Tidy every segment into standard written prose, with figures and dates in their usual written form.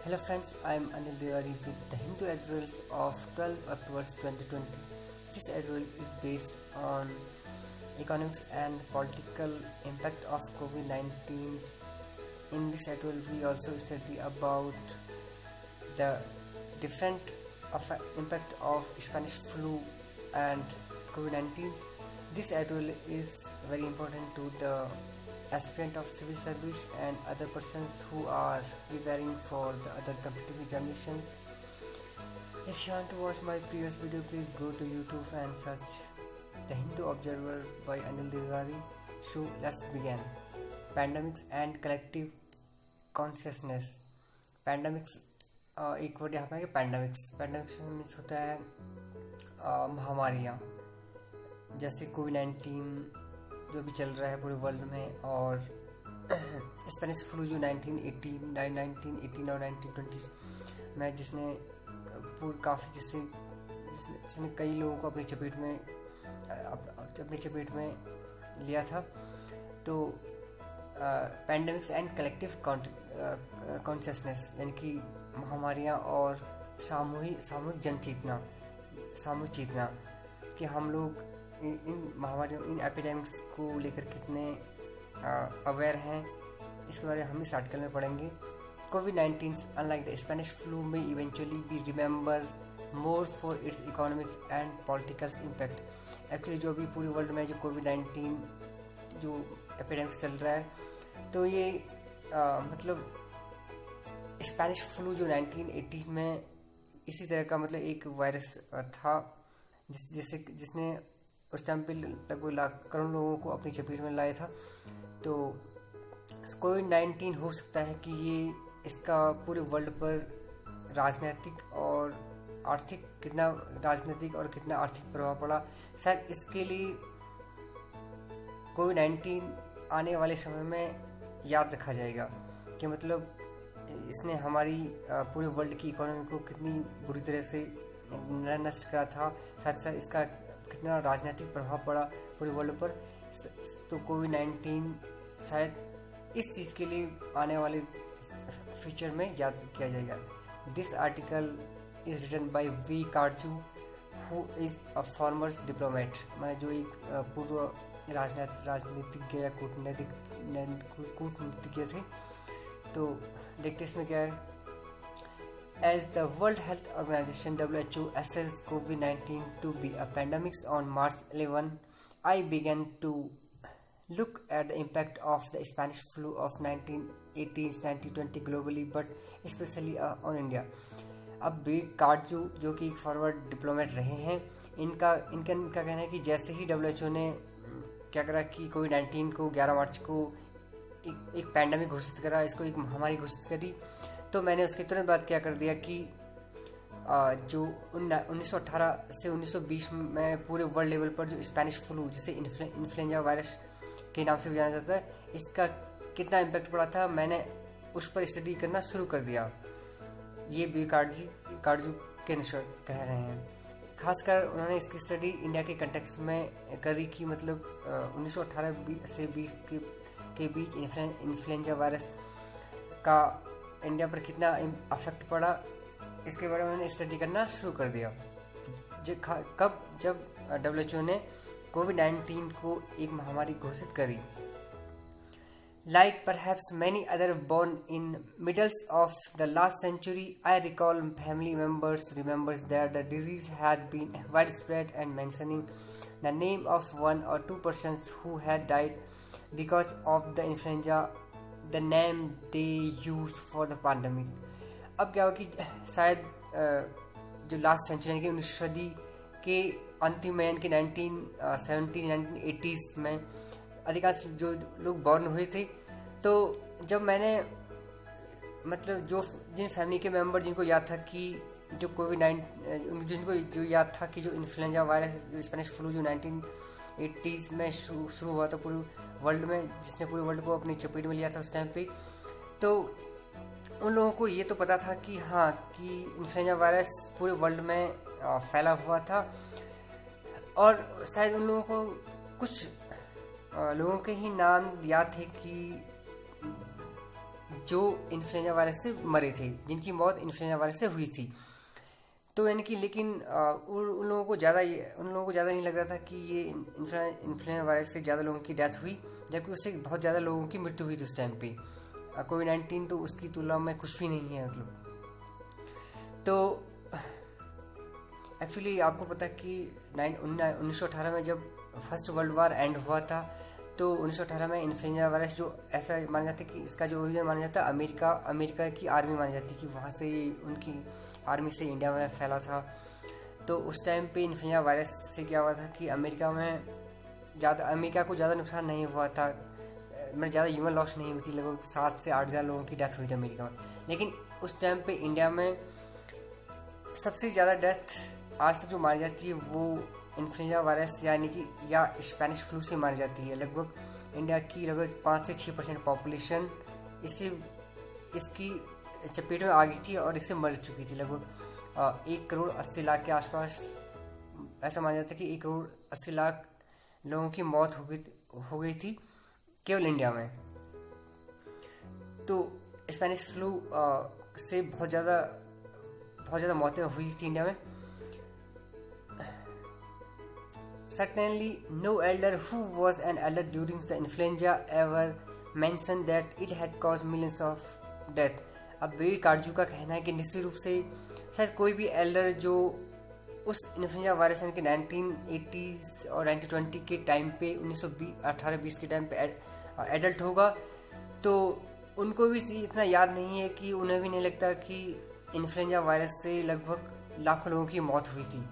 Hello friends, I am Anil Devari with the Hindu editorials of 12 October 2020. This editorial is based on economics and political impact of COVID-19. In this editorial, we also study about the different impact of Spanish flu and COVID-19. This editorial is very important to the aspirant of civil service and other persons who are preparing for the other competitive examinations. If you want to watch my previous video, please go to YouTube and search The Hindu Observer by Anil Devari. So let's begin. Pandemics and collective consciousness. Pandemics एक word यहाँ पे है pandemics means होता है महामारियाँ, जैसे कोविड-19 जो भी चल रहा है पूरे वर्ल्ड में, और स्पेनिश फ्लू जो 1918 और 1920 में जिसने काफ़ी जिसने कई लोगों को अपनी चपेट में लिया था। तो पैंडमिक्स एंड कलेक्टिव कॉन्शियसनेस यानी कि महामारियाँ और सामूहिक चेतना कि हम लोग इन महामारियों इन एपिडेमिक्स को लेकर कितने अवेयर हैं, इसके बारे में हम इस आर्टिकल में पढ़ेंगे। कोविड-19 अनलाइक द स्पेनिश फ्लू में eventually be remember more for its economics and political impact. Actually जो अभी पूरे वर्ल्ड में जो कोविड-19 जो एपिडेमिक्स चल रहा है, तो ये मतलब स्पेनिश फ्लू जो 1980 में इसी तरह का मतलब एक वायरस था जिसने उस टाइम पे लगभग करोड़ लोगों को अपनी चपेट में लाया था। तो कोविड-19 हो सकता है कि ये इसका पूरे वर्ल्ड पर राजनीतिक और आर्थिक कितना प्रभाव पड़ा। शायद इसके लिए कोविड-19 आने वाले समय में याद रखा जाएगा कि मतलब इसने हमारी पूरे वर्ल्ड की इकोनॉमी को कितनी बुरी तरह से नष्ट करा था, साथ साथ इसका कितना राजनीतिक प्रभाव पड़ा पूरे वर्ल्ड पर। तो कोविड-19 शायद इस चीज़ के लिए आने वाले फ्यूचर में याद किया जाएगा। This article is written by V कार्जू who is a former diplomat, मैंने जो एक पूर्व राजनीतिज्ञ या कूटनीतिज्ञ थे। तो देखते इसमें क्या है। As the World Health Organization (WHO) assessed COVID-19 to be a pandemic on March 11, I began to look at the impact of the Spanish flu of 1918-1920 globally, but especially on India. अब B कार्जू जो कि एक forward diplomat रहे हैं, इनका कहना है कि जैसे ही WHO ने क्या करा कि कोविड-19 को 11 मार्च को एक पैंडमिक घोषित करा, इसको एक महामारी घोषित करी, तो मैंने उसके तुरंत बाद क्या कर दिया कि जो 1918 से 1920 में पूरे वर्ल्ड लेवल पर जो स्पेनिश फ्लू जिसे इन्फ्लुएंजा वायरस के नाम से भी जाना जाता है, इसका कितना इम्पैक्ट पड़ा था, मैंने उस पर स्टडी करना शुरू कर दिया। ये बी कार्जू के कह रहे हैं। खासकर उन्होंने इसकी स्टडी इंडिया के कंटेक्स्ट में करी कि मतलब 1918 से 20 के बीच इन्फ्लुएंजा वायरस का इंडिया पर कितना अफेक्ट पड़ा, इसके बारे में उन्होंने स्टडी करना शुरू कर दिया। जब WHO ने कोविड-19 को एक महामारी घोषित करी। Like perhaps many other born in middle of the last century, I recall family members remembers that the disease had been widespread and mentioning the name of one or two persons who had died because of the influenza, the name they used for the pandemic. अब क्या हुआ कि शायद जो last century यानी कि 19वीं सदी के अंतिम में यानी कि 1970 1980s में अधिकांश जो लोग बॉर्न हुए थे, तो जब मैंने मतलब जिन फैमिली के मेंबर जिनको याद था कि जो जिनको जो याद था कि जो इन्फ्लुएंजा वायरस जो स्पेनिश फ्लू जो 1980s में शुरू हुआ था पूरे वर्ल्ड में, जिसने पूरे वर्ल्ड को अपनी चपेट में लिया था उस टाइम पे, तो उन लोगों को ये तो पता था कि हाँ कि इन्फ्लुएंजा वायरस पूरे वर्ल्ड में फैला हुआ था, और शायद उन लोगों को कुछ लोगों के ही नाम याद थे कि जो इन्फ्लुएंजा वायरस से मरे थे, जिनकी मौत इन्फ्लुएंजा वायरस से हुई थी। तो यानी कि लेकिन उन लोगों को ज़्यादा नहीं लग रहा था कि ये इन्फ्लुएंजा वायरस से ज़्यादा लोगों की डेथ हुई, जबकि उससे बहुत ज़्यादा लोगों की मृत्यु हुई थी उस टाइम पे। कोविड-19 तो उसकी तुलना में कुछ भी नहीं है मतलब। तो एक्चुअली आपको पता है कि 1918 में जब फर्स्ट वर्ल्ड वार एंड हुआ था, तो 1918 में इन्फ्लुएंजा वायरस जो ऐसा माना जाता है कि इसका जो ओरिजिन माना जाता है अमेरिका की आर्मी मानी जाती है कि वहाँ से उनकी आर्मी से इंडिया में फैला था। तो उस टाइम पे इन्फ्लुएंजा वायरस से क्या हुआ था कि अमेरिका को ज़्यादा नुकसान नहीं हुआ था, मतलब ज़्यादा ह्यूमन लॉस नहीं हुई थी, लगभग 7 से 8 हज़ार लोगों की डेथ हुई थी अमेरिका में। लेकिन उस टाइम पे इंडिया में सबसे ज़्यादा डेथ आज तक जो मानी जाती है वो इन्फ्लुएंजा वायरस यानी कि या स्पेनिश फ्लू से मानी जाती है। लगभग इंडिया की लगभग 5 से 6% पॉपुलेशन इसकी चपेट में आ गई थी और इससे मर चुकी थी। लगभग 1 करोड़ 80 लाख के आसपास ऐसा माना जाता है कि 1 करोड़ 80 लाख लोगों की मौत हो गई थी केवल इंडिया में। तो स्पेनिश फ्लू से बहुत ज़्यादा मौतें हुई थी इंडिया में। Certainly, no elder who was an elder during the influenza ever mentioned that it had caused millions of death. अब बेबी कार्जू का कहना है कि निश्चित रूप से शायद कोई भी एल्डर जो उस इन्फ्लुएंजा वायरस के 1980s और 1920 के टाइम पे 1918-20 के टाइम पे एडल्ट होगा, तो उनको भी इतना याद नहीं है कि उन्हें भी नहीं लगता कि इन्फ्लुएंजा वायरस से लगभग लाखों लोगों की मौत हुई थी।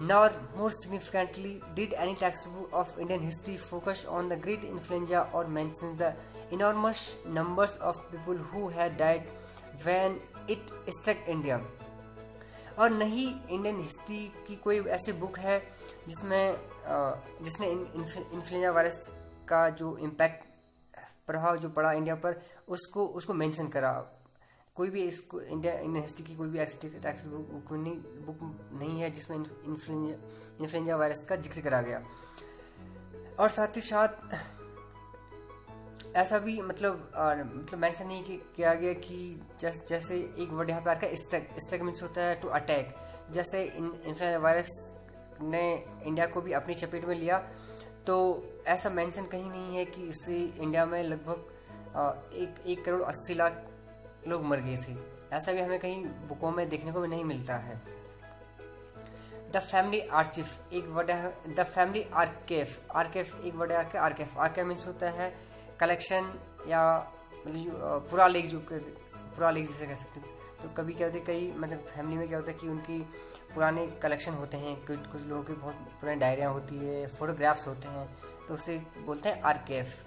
Nor more significantly did any textbook of Indian history focus on the great influenza or mention the enormous numbers of people who had died when it struck India. और नहीं इंडियन हिस्ट्री की कोई ऐसी बुक है जिसने influenza virus का जो impact प्रभाव जो पड़ा इंडिया पर उसको मेंशन करा। कोई भी इसको इंडियन हिस्ट्री की कोई भी ऐसी टेक्स्ट बुक नहीं है जिसमें इन्फ्लुएंजा वायरस का जिक्र करा गया। और साथ ही साथ ऐसा भी मतलब मेंशन नहीं किया गया कि जैसे एक वर्ड यहाँ पे आता है स्ट्राइक मीन्स होता है टू अटैक। जैसे इन्फ्लुएंजा वायरस ने इंडिया को भी अपनी चपेट में लिया, तो ऐसा मेंशन कहीं नहीं है कि इससे इंडिया में लगभग 1 करोड़ 80 लाख लोग मर गए थे। ऐसा भी हमें कहीं बुकों में देखने को भी नहीं मिलता है। द फैमिली आर्चिव एक वर्ड है, द फैमिली आर्केफ एक वर्ड है आर्केफ मीन्स होता है कलेक्शन या पुरालेख जिसे कह सकते हैं। तो कभी क्या होता है कई मतलब फैमिली में क्या होता है कि उनकी पुराने कलेक्शन होते हैं, कुछ लोगों की बहुत पुरानी डायरियाँ होती है, फोटोग्राफ्स होते हैं, तो उसे बोलते हैं आर्केफ।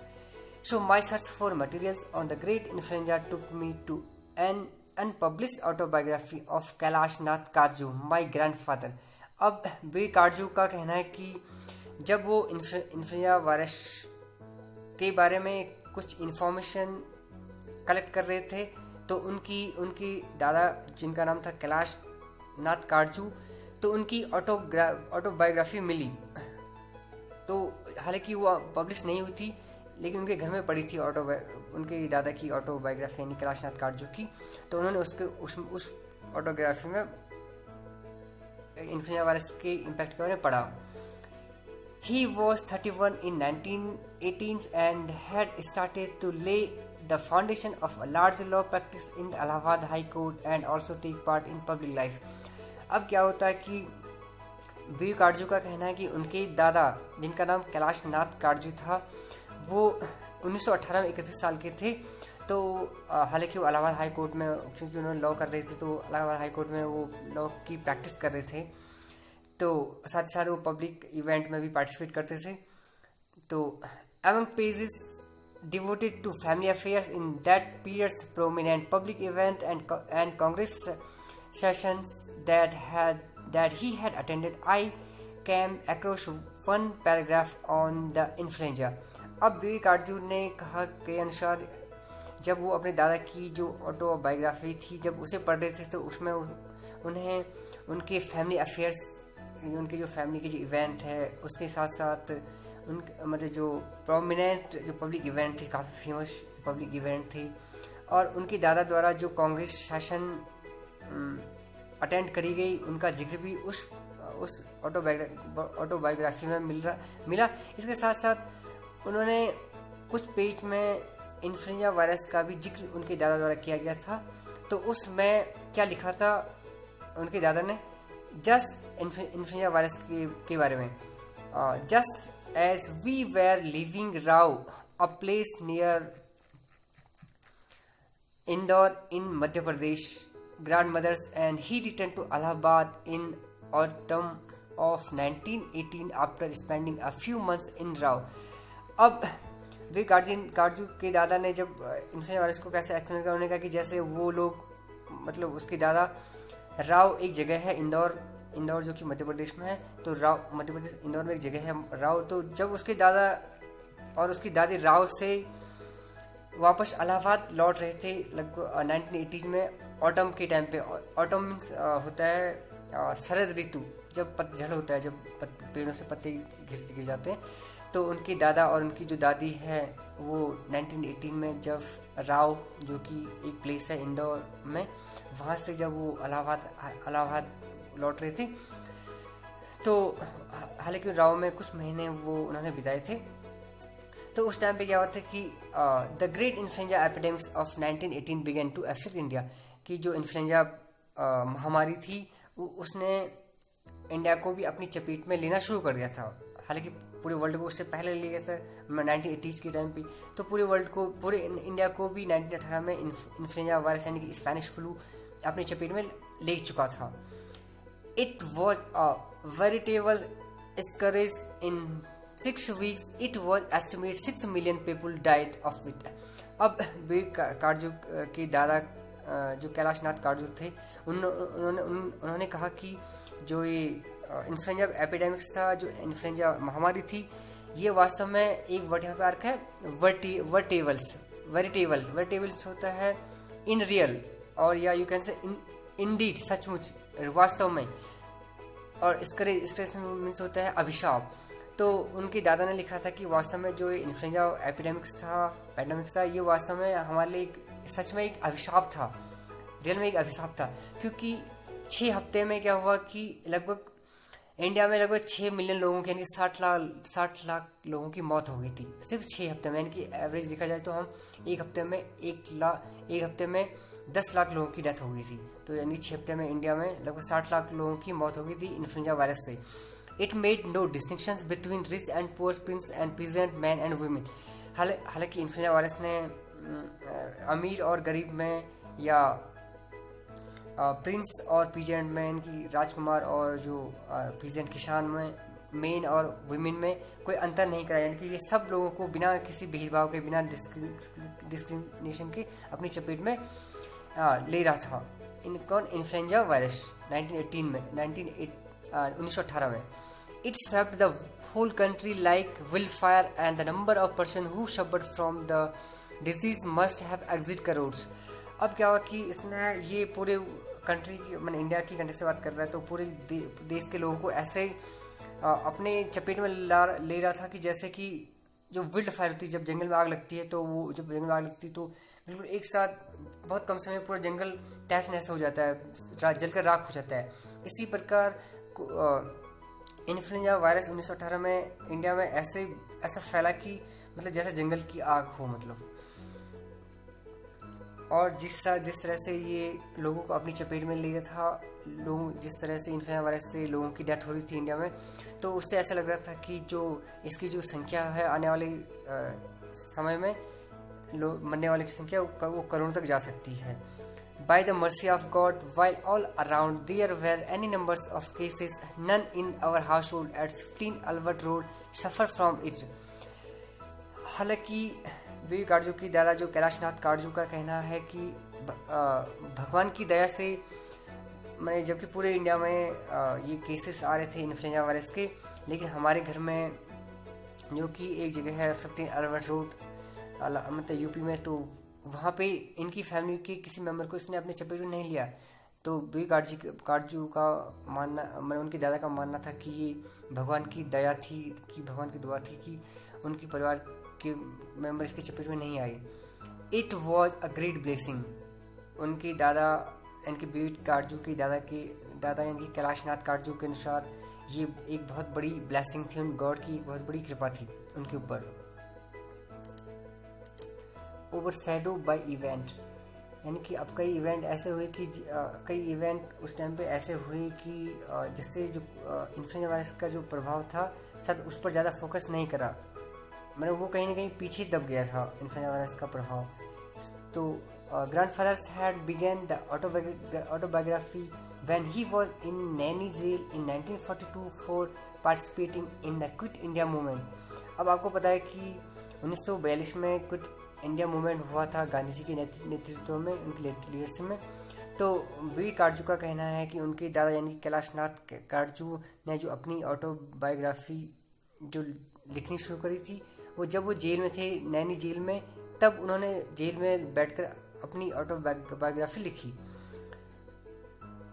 So my search for materials on the great influenza took me to an unpublished autobiography of Kailash Nath Karju, my grandfather. अब बी कार्जू का कहना है कि जब वो इन्फ्लुएंजा वायरस के बारे में कुछ इन्फॉर्मेशन कलेक्ट कर रहे थे, तो उनकी दादा जिनका नाम था कैलाश नाथ कार्जू, तो उनकी ऑटोबायोग्राफी मिली। तो हालांकि वो पब्लिश नहीं हुई थी, लेकिन उनके घर में पड़ी थी उनके दादा की ऑटोबायोग्राफी यानी कैलाश नाथ कार्जू की। तो उन्होंने उस ऑटोग्राफी में इन्फ्लुएंजा वायरस के इम्पैक्ट के बारे में पढ़ा। He was 31 in 1918 and had started to lay the foundation of a large law practice in the Allahabad High Court and also take part in public life. अब क्या होता है कि बी कार्जू का कहना है कि उनके दादा जिनका नाम कैलाश नाथ कार्जू था, वो 1918 में 31 साल के थे। तो हालांकि वो इलाहाबाद हाई कोर्ट में, क्योंकि उन्होंने लॉ कर रहे थे, तो इलाहाबाद हाई कोर्ट में वो लॉ की प्रैक्टिस कर रहे थे। तो साथ ही साथ वो पब्लिक इवेंट में भी पार्टिसिपेट करते थे। तो among pages devoted to family affairs in that period's prominent public event and Congress sessions that he had attended, I came across one paragraph on the influenza. अब बी कार्जू ने कहा के अनुसार जब वो अपने दादा की जो ऑटोबायोग्राफी थी जब उसे पढ़ रहे थे, तो उसमें उन्हें उनके फैमिली अफेयर्स, उनके जो फैमिली के जो इवेंट है उसके साथ साथ उन मतलब जो प्रोमिनेंट जो पब्लिक इवेंट थी, काफ़ी फेमस पब्लिक इवेंट थी, और उनके दादा द्वारा जो कांग्रेस शासन अटेंड करी गई उनका जिक्र भी उस ऑटोबायोग्राफी में मिला। इसके साथ साथ उन्होंने कुछ पेज में इन्फ्लुएंजा वायरस का भी जिक्र उनके दादा द्वारा किया गया था। तो उसमें क्या लिखा था उनके दादा ने, जस्ट इन्फ्लुएंजा वायरस के बारे में, just as we were living राव a place near Indore in Madhya Pradesh grandmothers and he returned to Allahabad in autumn of 1918 after spending a few months in Rao। अब वे काटजू के दादा ने जब इन्फ्लुएंजा वायरस को कैसे एक्सप्लेन किया, उन्होंने कहा कि जैसे वो लोग, मतलब उसके दादा, राव एक जगह है इंदौर जो कि मध्य प्रदेश में है, तो राव मध्य प्रदेश इंदौर में एक जगह है राव। तो जब उसके दादा और उसकी दादी राव से वापस इलाहाबाद लौट रहे थे लगभग 1980 में ऑटम के टाइम पे, ऑटम मीन्स होता है शरद ऋतु, जब पतझड़ होता है, जब पेड़ों से पत्ते गिर जाते हैं। तो उनके दादा और उनकी जो दादी है वो 1918 में जब राव जो कि एक प्लेस है इंदौर में, वहाँ से जब वो इलाहाबाद लौट रहे थे, तो हालांकि राव में कुछ महीने वो उन्होंने बिताए थे। तो उस टाइम पे क्या हुआ था कि the great influenza epidemics of 1918 began to affect India, कि जो इन्फ्लुएंजा महामारी थी उसने इंडिया को भी अपनी चपेट में लेना शुरू कर दिया था। हालांकि पूरे वर्ल्ड को उससे पहले ले गया था 1980s के टाइम पे, तो पूरे इंडिया को भी 1918 में इन्फ्लुएंजा वायरस यानी कि स्पेनिश फ्लू अपनी चपेट में ले चुका था। It was a veritable scourge in 6 weeks it was estimated 6 million people died of it। अब वीर काटजू के दादा जो कैलाशनाथ काटजू थे, उन्होंने कहा कि जो ये इन्फ्लुएंजा एपिडेमिक्स था, जो इन्फ्लुएंजा महामारी थी, ये वास्तव में एक वर्ड यहाँ पे अर्थ है वेरिटेबल्स होता है इन रियल, और या यू कैन से इंडीड, सचमुच, वास्तव में, और स्करेज मीन्स होता है अभिशाप। तो उनके दादा ने लिखा था कि वास्तव में जो इन्फ्लुएंजा एपिडेमिक्स था, ये वास्तव में हमारे लिए सच में एक अभिशाप था, रियल में एक अभिशाप था। क्योंकि 6 हफ्ते में क्या हुआ कि लगभग इंडिया में लगभग 6 मिलियन लोगों की, यानी 60 लाख लोगों की मौत हो गई थी सिर्फ 6 हफ्ते में। यानी कि एवरेज देखा जाए तो हम एक हफ्ते में 10 लाख लोगों की डेथ हो गई थी। तो यानी 6 हफ्ते में इंडिया में लगभग 60 लाख लोगों की मौत हो गई थी इन्फ्लुएंजा वायरस से। It made no distinctions between rich and poor, prince and peasant, man and women। हालांकि इन्फ्लुएंजा वायरस ने अमीर और गरीब में, या प्रिंस और पीजेंट में, इनकी राजकुमार और जो पीजेंट किसान में, मेन और वुमेन में कोई अंतर नहीं कराया। यानी कि ये सब लोगों को बिना किसी भेदभाव के, बिना डिस्क्रिमिनेशन के अपनी चपेट में ले रहा था। इन्फ्लुएंजा वायरस 1918 में it swept the whole country like wildfire and the number of person who suffered from the disease must have exceeded crores। अब क्या हुआ कि इसने ये पूरे कंट्री की, मैंने इंडिया की कंट्री से बात कर रहा है, तो पूरे देश के लोगों को ऐसे अपने चपेट में ले रहा था कि जैसे कि जो विल्ड फायर होती है, जब जंगल में आग लगती है, तो वो जब जंगल में आग लगती है तो बिल्कुल एक साथ बहुत कम समय में पूरा जंगल तहस नहस हो जाता है, जलकर राख हो जाता है। इसी प्रकार इन्फ्लुएंजा वायरस 1918 में इंडिया में ऐसा फैला कि मतलब जैसे जंगल की आग हो, मतलब। और जिस तरह से ये लोगों को अपनी चपेट में ले गया था, जिस तरह से इन्फ्लुएंजा वायरस से लोगों की डेथ हो रही थी इंडिया में, तो उससे ऐसा लग रहा था कि जो इसकी जो संख्या है आने वाले समय में मरने वाले की संख्या वो करोड़ों तक जा सकती है। By the mercy of God, while all around there were any numbers of cases, none in our household at 15 Albert Road suffered from it। हालांकि वीर काटजू की दादा जो कैलाशनाथ काटजू का कहना है कि भगवान की दया से, मैंने जबकि पूरे इंडिया में ये केसेस आ रहे थे इन्फ्लुएंजा वायरस के, लेकिन हमारे घर में जो कि एक जगह है 15 अल्बर्ट रोड, मतलब यूपी में, तो वहाँ पे इनकी फैमिली के किसी मेंबर को इसने अपने चपेट में नहीं लिया। तो वीर काटजू का मानना, मैंने उनके दादा का मानना था कि ये भगवान की दया थी, कि भगवान की दुआ थी कि उनकी परिवार के मेंबर इसके चपेट में नहीं आए। It was a great blessing. उनकी दादा यानी बीट काटजू की दादा यानी कैलाशनाथ काटजू के अनुसार ये एक बहुत बड़ी ब्लेसिंग थी, उन गॉड की बहुत बड़ी कृपा थी उनके ऊपर। ओवरशैडो बाय इवेंट, यानी कि अब कई इवेंट ऐसे हुए कि कई इवेंट उस टाइम पे ऐसे हुए कि जिससे जो इन्फ्लुएंजा वायरस का जो प्रभाव था शायद उस पर ज़्यादा फोकस नहीं करा, मतलब वो कहीं ना कहीं पीछे दब गया था इन्फ्लुएंजा वायरस का प्रभाव। तो grandfathers had began the autobiography when he was in Naini jail in 1942 for participating in the Quit India movement। अब आपको पता है कि 1942 में क्विट इंडिया मूवमेंट हुआ था गांधी जी के नेतृत्व में, उनकी लीडरशिप में। तो बी काटजू का कहना है कि उनके दादा यानी कैलाशनाथ काटजू ने जो अपनी ऑटोबायोग्राफी जो लिखनी शुरू करी थी, जब वो जेल में थे, नैनी जेल में, तब उन्होंने जेल में बैठकर अपनी ऑटोबायोग्राफी लिखी।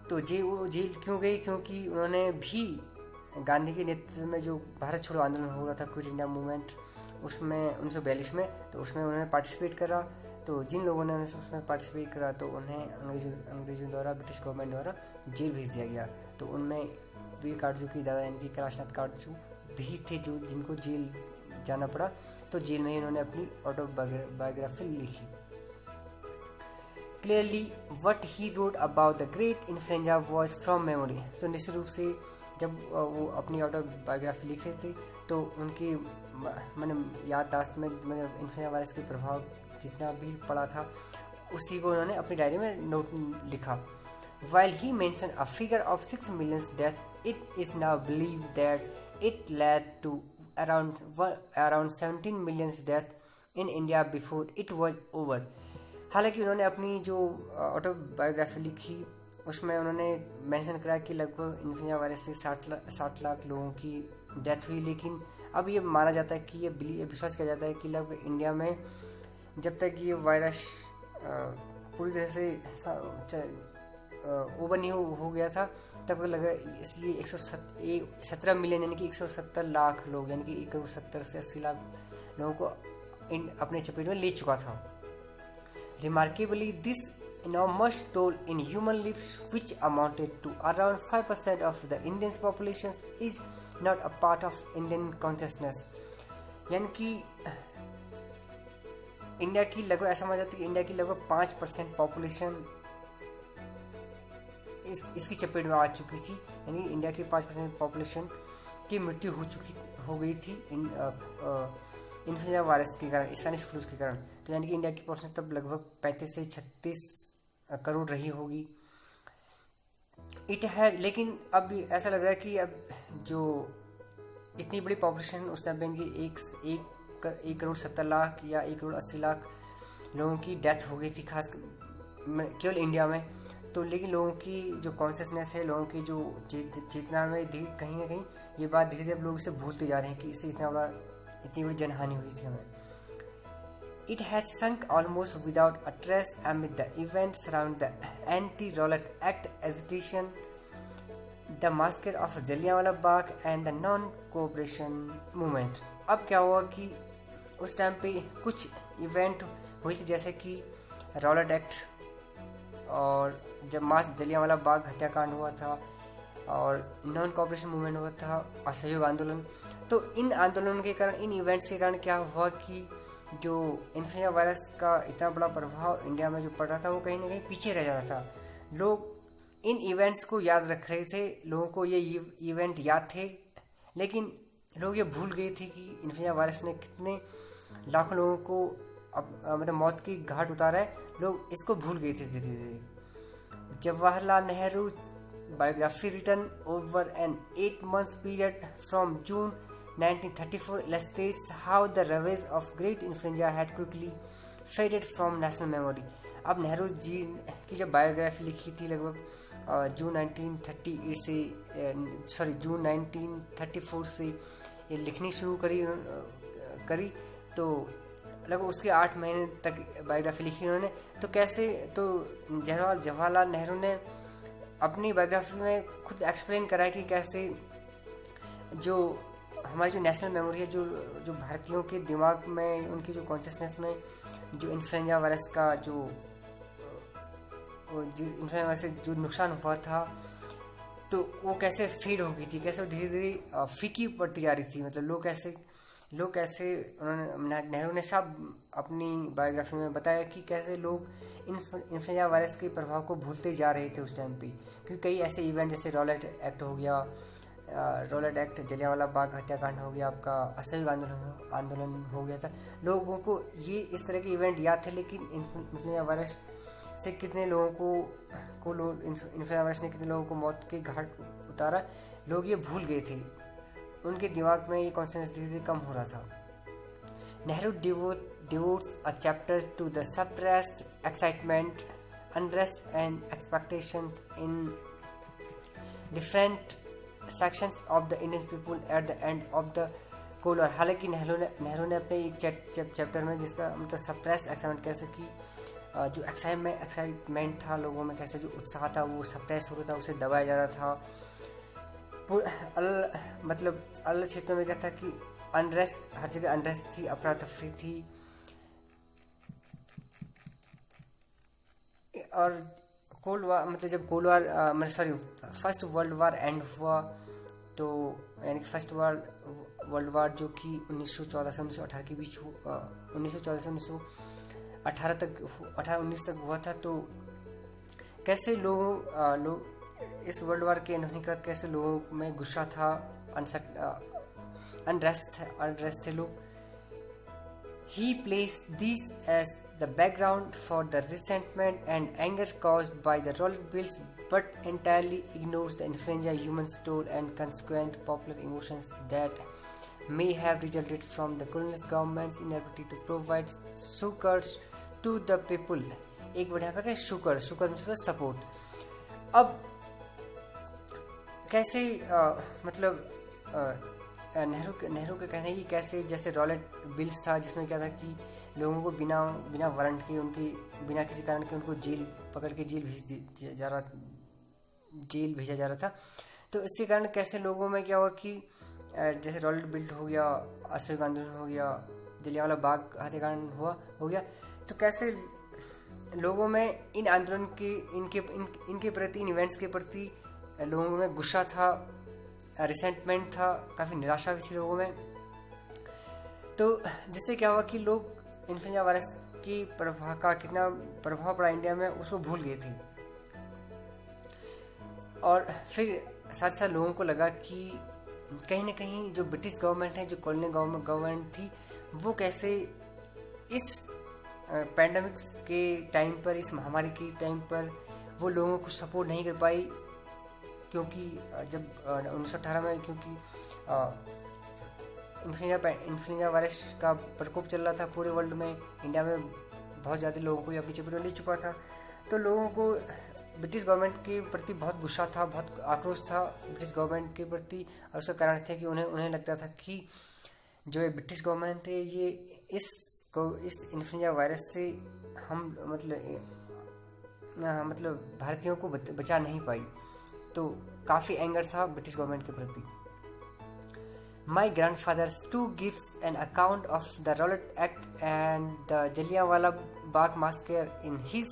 तो वो जेल क्यों गई? क्योंकि उन्होंने भी गांधी के नेतृत्व में जो भारत छोड़ो आंदोलन हो रहा था, क्विट इंडिया मूवमेंट, उसमें 1942 में, तो उसमें उन्होंने पार्टिसिपेट करा। तो जिन लोगों ने उसमें पार्टिसिपेट करा तो उन्हें अंग्रेजों द्वारा, ब्रिटिश गवर्नमेंट द्वारा जेल भेज दिया गया। तो उनमें बी काटजू की दादा यानी कि कैलाशनाथ काटजू भी थे जो जिनको जेल जाना पड़ा। तो जेल में ही उन्होंने अपनी ऑटोबायोग्राफी लिखी। Clearly what he wrote about the great influenza was from memory. तो निश्चित रूप से जब वो अपनी ऑटोबायोग्राफी लिख रहे थे तो उनकी याददाश्त में इन्फ्लुएंजा वायरस के प्रभाव जितना भी पड़ा था उसी को उन्होंने अपनी डायरी में नोट लिखा। While he mentioned a figure of 6 million deaths, it is now believed that it led to around 17 million deaths in India before it was over। हालांकि उन्होंने अपनी जो ऑटोबायोग्राफी लिखी उसमें उन्होंने मेंशन करा कि लगभग इन्फ्लुएंजा वायरस से 60 लाख लोगों की डेथ हुई। लेकिन अब ये माना जाता है कि ये विश्वास किया जाता है कि लगभग इंडिया में जब तक ये वायरस पूरी तरह से ओवर नहीं हो गया था तब तक लगा इसलिए 117 मिलियन यानी कि 170 लाख लोग यानी कि 1 करोड़ 70 से 80 लाख लोगों को अपने चपेट में ले चुका था। Remarkably, this enormous toll in human lives, which amounted to around 5% of the Indian population, is not a part of Indian consciousness। यानी कि इंडिया की लगभग ऐसा माना जाता है कि इंडिया की लगभग 5% पॉपुलेशन इसकी चपेट में आ चुकी थी, यानी इंडिया की 5% पॉपुलेशन की मृत्यु हो गई थी इन्फ्लुएंजा वायरस के कारण, स्पेनिश फ्लू के कारण। तो यानी कि इंडिया की पॉपुलेशन तब लगभग 35 से 36 करोड़ रही होगी। लेकिन अब ऐसा लग रहा है कि अब जो इतनी बड़ी पॉपुलेशन उस टाइम पे इनकी 1 करोड़ 70 लाख या 1 करोड़ 80 लाख लोगों की डेथ हो गई थी, खास केवल इंडिया में। तो लेकिन लोगों की जो कॉन्शियसनेस है, लोगों की जो चेतना में कहीं ना कहीं ये बात धीरे धीरे लोग इसे भूलते जा रहे हैं कि इससे इतनी बड़ी जनहानि हुई थी हमें। It had sunk almost without a trace amid the events around the anti-Rowlatt Act agitation, the massacre of Jallianwala Bagh and the non-cooperation movement। अब क्या हुआ कि उस टाइम पे कुछ इवेंट हुई थी जैसे कि रॉलेट एक्ट और जब जलियांवाला बाग हत्याकांड हुआ था और नॉन कॉपरेशन मूवमेंट हुआ था, असहयोग आंदोलन। तो इन आंदोलनों के कारण, इन इवेंट्स के कारण क्या हुआ कि जो इन्फ्लुएंजा वायरस का इतना बड़ा प्रभाव इंडिया में जो पड़ रहा था वो कहीं ना कहीं पीछे रह जाता था। लोग इन इवेंट्स को याद रख रहे थे, लोगों को ये इवेंट याद थे, लेकिन लोग ये भूल गए थे कि इन्फ्लुएंजा वायरस ने कितने लाखों लोगों को मतलब मौत की घाट उतारा है। लोग इसको भूल गए थे धीरे धीरे। Jawaharlal Nehru biography written over an 8-month period from June 1934 illustrates how the ravage of great influenza had quickly faded from national memory। अब नेहरू जी की जब बायोग्राफी लिखी थी लगभग जून 1934 से ये लिखनी शुरू करी तो लगभग उसके 8 महीने तक बायोग्राफी लिखी उन्होंने। तो कैसे, तो जवाहरलाल नेहरू ने अपनी बायोग्राफी में खुद एक्सप्लेन करा है कि कैसे जो हमारी जो नेशनल मेमोरी है, जो भारतीयों के दिमाग में, उनकी जो कॉन्शियसनेस में जो इन्फ्लुएंजा वायरस का जो इन्फ्लुएंजा वायरस से जो नुकसान हुआ था, तो वो कैसे फीड हो गई थी, कैसे वो धीरे धीरे फीकी पड़ती जा रही थी। मतलब लोग कैसे उन्होंने, नेहरू ने सब अपनी बायोग्राफी में बताया कि कैसे लोग इन्फ्लुएंजा वायरस के प्रभाव को भूलते जा रहे थे उस टाइम पे, क्योंकि कई ऐसे इवेंट जैसे रॉलेट एक्ट हो गया, रॉलेट एक्ट, जलियांवाला बाग हत्याकांड हो गया, आपका असहयोग आंदोलन हो गया था। लोगों को ये इस तरह के इवेंट याद थे, लेकिन इन्फ्लुएंजा वायरस से कितने लोगों को इन्फ्लुएंजा वायरस ने कितने लोगों को मौत के घाट उतारा, लोग ये भूल गए थे। उनके दिमाग में ये कॉन्सेंस धीरे धीरे कम हो रहा था। Nehru devotes a chapter to the suppressed excitement, unrest and expectations in different sections of the Indian people at the end of the Cold War। हालांकि नेहरू ने अपने एक चैप्टर में, जिसका मतलब सप्रेस्ड एक्साइटमेंट, कैसे कि जो एक्साइटमेंट था लोगों में, कैसे जो उत्साह था वो सप्रेस हो रहा था, उसे दबाया जा रहा था। मतलब अलग क्षेत्रों में क्या था कि अनरेस्ट, हर जगह अनरेस्ट थी, अफरा तफरी थी। और कोल्ड वार, मतलब जब cold war first world war and हुआ, तो यानी फर्स्ट वर्ल्ड वार जो कि 1914 से 1918 के बीच 1914 से 1918 तक 18-19 तक हुआ था। तो कैसे लोग इस वर्ल्ड वार के होने के बाद कैसे लोगों में गुस्सा था, अनरेस्ट थे लोग। He placed these as the background for the resentment and anger caused by the roller bills, but entirely ignores the influenza humans stole and consequent popular emotions that may have resulted from the colonial government's inability to provide succors to the people। एक word यहाँ पे क्या, शुक्र मतलब support. अब कैसे मतलब नेहरू का कहना है कि कैसे जैसे रॉलेट बिल्स था, जिसमें क्या था कि लोगों को बिना वारंट के, उनकी बिना किसी कारण के उनको पकड़ के जेल भेजा जा रहा था। तो इसके कारण कैसे लोगों में क्या हुआ कि जैसे रॉलेट बिल हो गया, असहयोग आंदोलन हो गया, जलियांवाला बाग हत्याकांड हो गया, तो कैसे लोगों में इन आंदोलन के इनके प्रति, इन इवेंट्स के प्रति लोगों में गुस्सा था, रिसेंटमेंट था, काफ़ी निराशा भी थी लोगों में। तो जिससे क्या हुआ कि लोग इन्फ्लुएंजा वायरस की प्रभाव का कितना प्रभाव पड़ा इंडिया में, उसको भूल गए थे। और फिर साथ साथ लोगों को लगा कि कहीं ना कहीं जो ब्रिटिश गवर्नमेंट है, जो कॉलोनियल गवर्नमेंट थी, वो कैसे इस पैंडेमिक्स के टाइम पर, इस महामारी के टाइम पर वो लोगों को सपोर्ट नहीं कर पाई। क्योंकि जब 1918 में, क्योंकि इन्फ्लुएंजा वायरस का प्रकोप चल रहा था पूरे वर्ल्ड में, इंडिया में बहुत ज़्यादा लोगों को अपनी चपेट में ले चुका था। तो लोगों को ब्रिटिश गवर्नमेंट के प्रति बहुत गुस्सा था, बहुत आक्रोश था ब्रिटिश गवर्नमेंट के प्रति। और उसका कारण था कि उन्हें लगता था कि जो ब्रिटिश गवर्नमेंट है, ये इस इन्फ्लुएंजा वायरस से हम मतलब भारतीयों को बचा नहीं पाई। तो काफ़ी एंगर था ब्रिटिश गवर्नमेंट के प्रति। My grandfather too gives an account of the Rowlatt Act and the Jallianwala Bagh massacre in his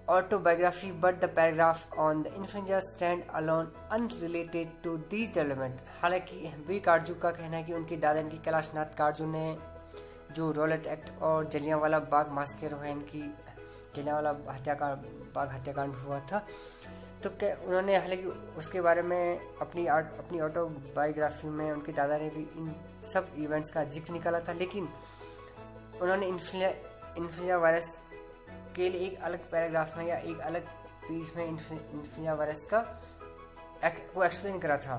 autobiography, but the paragraph on the influenza stand alone unrelated to these development। हालांकि B कारजू का कहना है कि उनके दादा इनकी कैलाशनाथ कारजू ने जो रॉलेट एक्ट और जलियांवाला बाग मास्कर है, इनकी जलियांवाला बाग हत्याकांड हुआ था, तो क्या उन्होंने, हालांकि उसके बारे में अपनी ऑटोबायोग्राफी में उनके दादा ने भी इन सब इवेंट्स का जिक्र निकाला था, लेकिन उन्होंने इन्फ्लुएंजा वायरस के लिए एक अलग पैराग्राफ में या एक अलग पेज में इन्फ्लुएंजा वायरस का वो एक्सप्लेन करा था,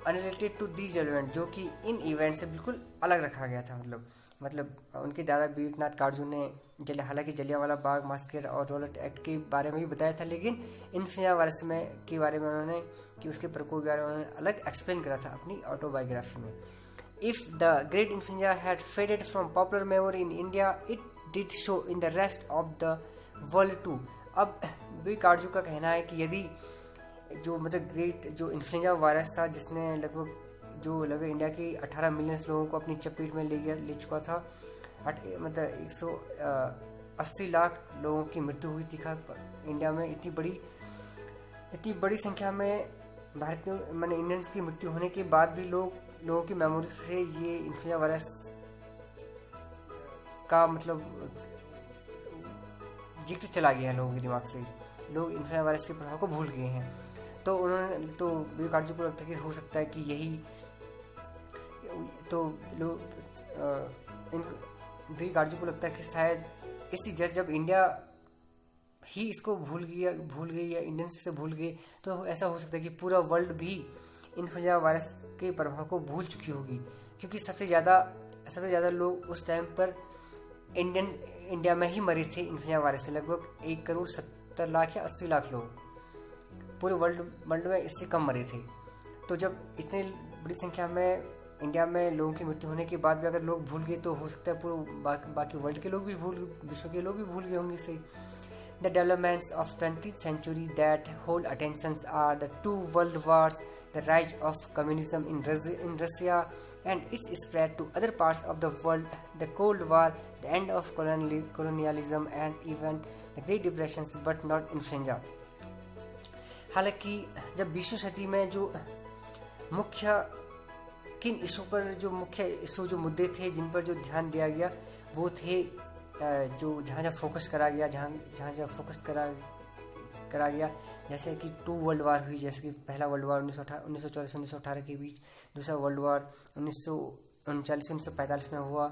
अनरिलेटेड टू दीज डेवलपमेंट, जो कि इन इवेंट से बिल्कुल अलग रखा गया था। मतलब उनके दादा विवेकनाथ कारजू ने हालांकि जलियांवाला बाग मास्कर और रॉलेट एक्ट के बारे में भी बताया था, लेकिन इन्फ्लुएंजा वायरस के बारे में उन्होंने, कि उसके प्रकोप के बारे में उन्होंने अलग एक्सप्लेन करा था अपनी ऑटोबायोग्राफी में। If the great influenza had faded from popular memory in India, it did show in the rest of the world too. अब बी कारजू का कहना है कि यदि जो ग्रेट जो इन्फ्लुएंजा वायरस था, जिसने लगभग इंडिया के 18 मिलियन लोगों को अपनी चपेट में ले चुका था, मतलब 180 लाख लोगों की मृत्यु हुई थी इंडिया में। इतनी बड़ी संख्या में भारतीयों मैंने इंडियंस की मृत्यु होने के बाद भी लोगों की मेमोरी से ये इन्फ्लुएंजा वायरस का मतलब जिक्र चला गया है लोगों के दिमाग से। लोग इन्फ्लुएंजा वायरस के प्रभाव को भूल गए हैं। तो विवेक आर्जू को लगता है कि हो सकता है कि यही तो लोग विवेक आर्जू को लगता है कि शायद इसी जब इंडिया ही इसको भूल गई या इंडियंस इसे भूल गए, तो ऐसा हो सकता है कि पूरा वर्ल्ड भी इन्फ्लुएंजा वायरस के प्रभाव को भूल चुकी होगी। क्योंकि सबसे ज़्यादा लोग उस टाइम पर इंडिया में ही मरे थे इन्फ्लुएंजा वायरस से। लगभग 1,70 लाख या 80 लाख लोग पूरे वर्ल्ड में इससे कम मरे थे। तो जब इतनी बड़ी संख्या में इंडिया में लोगों की मृत्यु होने के बाद भी अगर लोग भूल गए, तो हो सकता है पूरे बाकी वर्ल्ड के लोग भी विश्व के लोग भी भूल गए होंगे इसे। The developments of 20th century that hold attentions are the two world wars, the rise of communism in Russia and its spread to other parts of the world, the Cold War, the end of colonialism and even the Great Depressions, but not influenza. हालांकि जब 20वीं सदी में जो मुख्य मुद्दे थे जिन पर जो ध्यान दिया गया, वो थे जो जहाँ फोकस करा गया, जैसे कि 2 वर्ल्ड वार हुई। जैसे कि पहला वर्ल्ड वार 1914-1918 के बीच, दूसरा वर्ल्ड वार 1939-1945 में हुआ।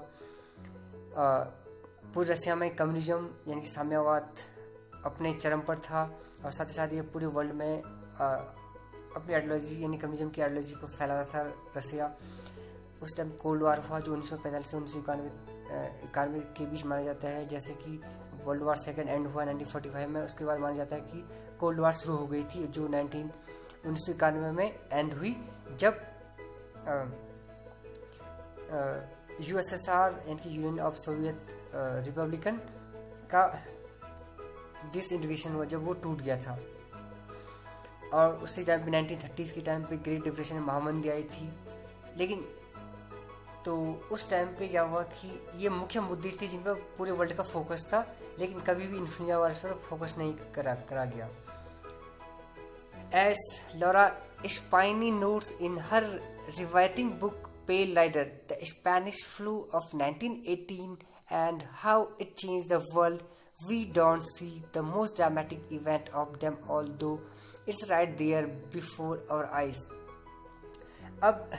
पूरी रसिया में कम्युनिज्म यानी कि साम्यवाद अपने चरम पर था, और साथ ही साथ ये पूरे वर्ल्ड में अपनी आइडियोलॉजी यानी कम्युनिज्म की आइडियोलॉजी को फैला रहा था रसिया। उस टाइम कोल्ड वार हुआ जो 1945 से 1991 के बीच माना जाता है। जैसे कि वर्ल्ड वार सेकेंड एंड हुआ 1945 में, उसके बाद माना जाता है कि कोल्ड वार शुरू हो गई थी जो 1991 में एंड हुई, जब यूएसएसआर यानी कि यूनियन ऑफ सोवियत रिपब्लिकन का डिसइंटीग्रेशन हुआ, जब वो टूट गया था। और उसी टाइम पे 1930s के टाइम पे ग्रेट डिप्रेशन में महामंदी आई थी। लेकिन तो उस टाइम पे क्या हुआ कि ये मुख्य मुद्दे थे जिन पर पूरे वर्ल्ड का फोकस था, लेकिन कभी भी इन्फ्लुएंजा वायरस पर फोकस नहीं करा गया। As Laura Spiney notes in her rewriting book Pale Rider, the Spanish flu of 1918 and how it changed the world, we don't see the most dramatic event of them, although it's right there before our eyes. अब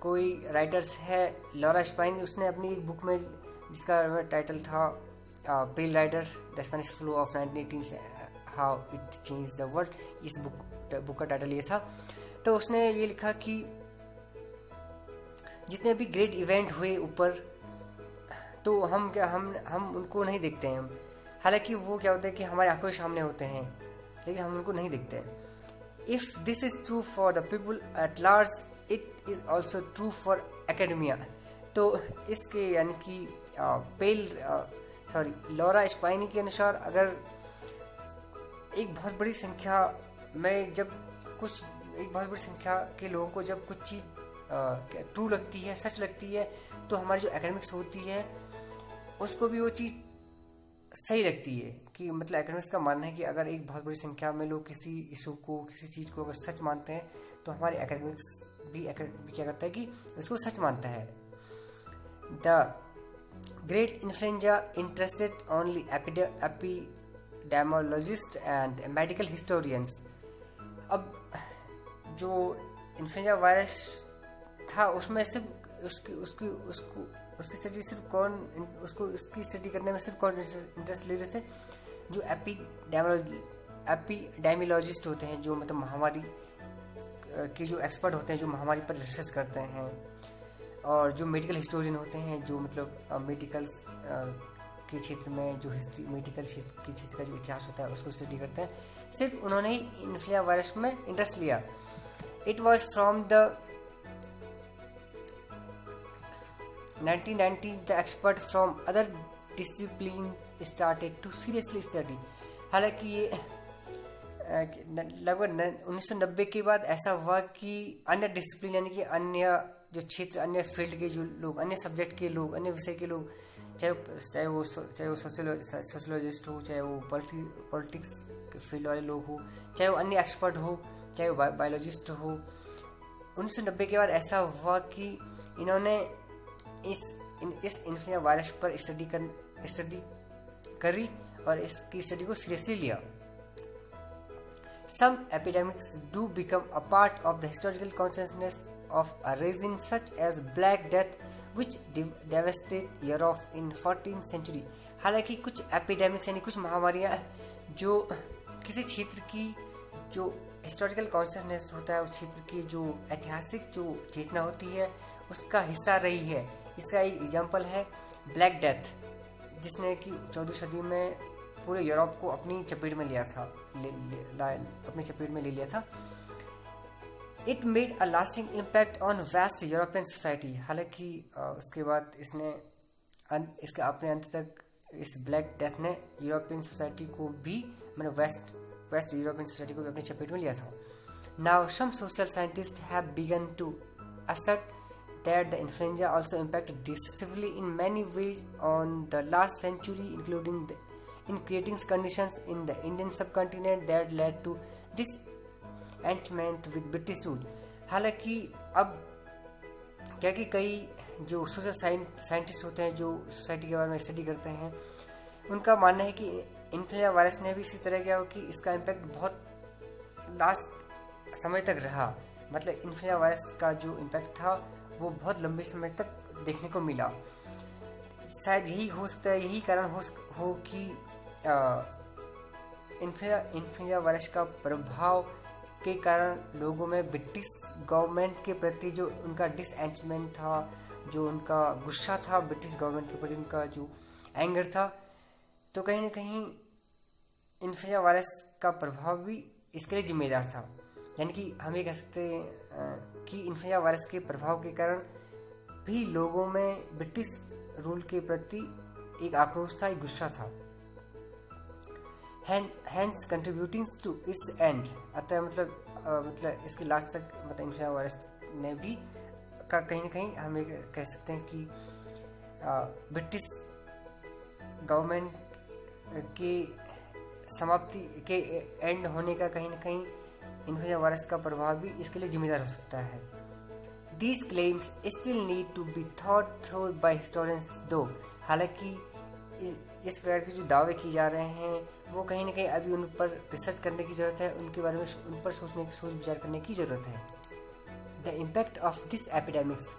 कोई writers है Laura spine, उसने अपनी एक book में जिसका title था pale rider the Spanish flu of 1918 how it change the world, इस बुक का टाइटल ये था। तो उसने ये लिखा कि जितने भी ग्रेट इवेंट हुए ऊपर, तो हम उनको नहीं देखते हैं। हालांकि वो क्या होता है कि हमारे आंखों के सामने होते हैं, लेकिन हम उनको नहीं देखते हैं। If this is true for the people at large, it is also true for academia. तो इसके यानी कि लॉरा स्पाइनी के अनुसार, अगर एक बहुत बड़ी संख्या के लोगों को जब कुछ चीज़ ट्रू लगती है, सच लगती है, तो हमारी जो एकेडमिक्स होती है उसको भी वो चीज़ सही लगती है। कि मतलब एकेडमिक्स का मानना है कि अगर एक बहुत बड़ी संख्या में लोग किसी इशू को, किसी चीज़ को अगर सच मानते हैं, तो हमारे एकेडमिक्स भी क्या करता है कि उसको सच मानता है। The great influenza interested only epidemiologist and medical historians. अब जो इन्फ्लुएंजा वायरस था उसमें सिर्फ उसकी स्टडी सिर्फ उसकी स्टडी करने में सिर्फ कौन इंटरेस्ट ले रहे थे, जो एपिडेमियोलॉजिस्ट होते हैं, जो मतलब महामारी के जो एक्सपर्ट होते हैं, जो महामारी पर रिसर्च करते हैं, और जो मेडिकल हिस्टोरियन होते हैं, जो मतलब मेडिकल्स के क्षेत्र में जो हिस्ट्री, मेडिकल के क्षेत्र का जो इतिहास होता है उसको स्टडी करते हैं, सिर्फ उन्होंने ही इन्फ्लुएंजा वायरस में इंटरेस्ट लिया। It was from the 1990s the expert from other disciplines started to seriously study। हालांकि ये लगभग 1990 के बाद ऐसा हुआ कि अन्य डिसिप्लिन यानी कि अन्य जो क्षेत्र, अन्य फील्ड के जो लोग, अन्य सब्जेक्ट के लोग, अन्य विषय के लोग चाहे वो सोशोलॉजिस्ट हो, चाहे वो पॉलिटिक्स के फील्ड वाले लोग हो, चाहे वो अन्य एक्सपर्ट हो, चाहे वो बायोलॉजिस्ट हो। 1990 के बाद ऐसा हुआ कि इन्होंने इस इन्फ्लुएंजा वायरस पर स्टडी करी और इसकी स्टडी को सीरियसली लिया। Some epidemics do become a part of the historical consciousness of a region, such as Black Death, which devastated Europe in 14th century। हालांकि कुछ एपिडेमिक्स यानी कुछ महामारियां जो किसी क्षेत्र की जो हिस्टोरिकल कॉन्शियसनेस होता है, उस क्षेत्र की जो ऐतिहासिक जो चेतना होती है उसका हिस्सा रही है। इसका एक एग्जाम्पल है ब्लैक डेथ, जिसने कि 14वीं सदी में पूरे यूरोप को अपनी चपेट में लिया था, अपनी चपेट में ले लिया था। It made a lasting impact on waste European society. हालांकि उसके बाद इसके अपने अंत तक इस ब्लैक डेथ ने यूरोपियन सोसाइटी को भी, मतलब वेस्ट यूरोपियन सोसाइटी को भी अपनी चपेट में लिया था। Now some social scientists have begun to assert that the influenza also impacted decisively in many ways on the last century, including in creating conditions in the Indian subcontinent that led to disenchantment with British rule। हालांकि अब क्या कि कई जो social scientist होते हैं जो society के बारे में स्टडी करते हैं, उनका मानना है कि इन्फ्लुएंजा वायरस ने भी इसी तरह क्या हो कि इसका इम्पैक्ट बहुत लास्ट समय तक रहा। मतलब इन्फ्लुएंजा वायरस का जो इम्पैक्ट था वो बहुत लंबे समय तक देखने को मिला। शायद यही हो सकता है, यही कारण हो कि इन्फ्लुएंजा वायरस का प्रभाव के कारण लोगों में ब्रिटिश गवर्नमेंट के प्रति जो उनका डिसएंचमेंट था, जो उनका गुस्सा था ब्रिटिश गवर्नमेंट के प्रति, उनका जो एंगर था, तो कहीं ना कहीं इन्फ्लुएंजा वायरस का प्रभाव भी इसके लिए जिम्मेदार था। यानी कि हम ये कह सकते हैं कि इन्फ्लुएंजा वायरस के प्रभाव के कारण भी लोगों में ब्रिटिश रूल के प्रति एक आक्रोश था, एक गुस्सा था। Hence contributing to its end। अतः मतलब इसके लास्ट तक मतलब इन्फ्लुएंजा वायरस ने भी कहीं ना कहीं हम ये कह सकते हैं कि ब्रिटिश गवर्नमेंट के समाप्ति के एंड होने का कहीं ना कहीं इन्फ्लुएंजा वायरस का प्रभाव भी इसके लिए जिम्मेदार हो सकता है। These claims still need to be thought through by historians though। हालांकि इस प्रकार के जो दावे किए जा रहे हैं वो कहीं ना कहीं अभी उन पर रिसर्च करने की ज़रूरत है, उनके बारे में उन पर सोच विचार करने की ज़रूरत है। The impact of this epidemics.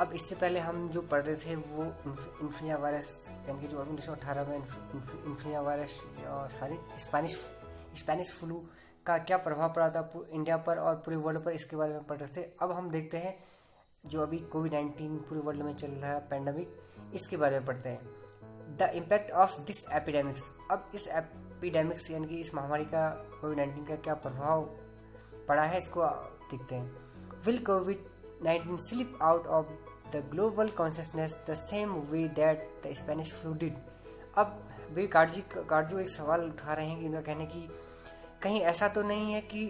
अब इससे पहले हम जो पढ़ रहे थे वो इन्फ्लुएंजा वायरस, यानी कि जो 1918 में इन्फ्लुएंजा वायरस स्पेनिश फ्लू का क्या प्रभाव पड़ा था इंडिया पर और पूरे वर्ल्ड पर, इसके बारे में पढ़ रहे थे। अब हम देखते हैं जो अभी कोविड-19 पूरे वर्ल्ड में चल रहा है पैंडमिक, इसके बारे में पढ़ते हैं। The impact of this epidemics. अब इस एपिडेमिक्स यानी कि इस महामारी का कोविड-19 का क्या प्रभाव पड़ा है, इसको देखते हैं। Will covid slip out of the global consciousness the same way that the Spanish flu did. अब वे गार्जो एक सवाल उठा रहे हैं कि उनका कहना कि कहीं ऐसा तो नहीं है कि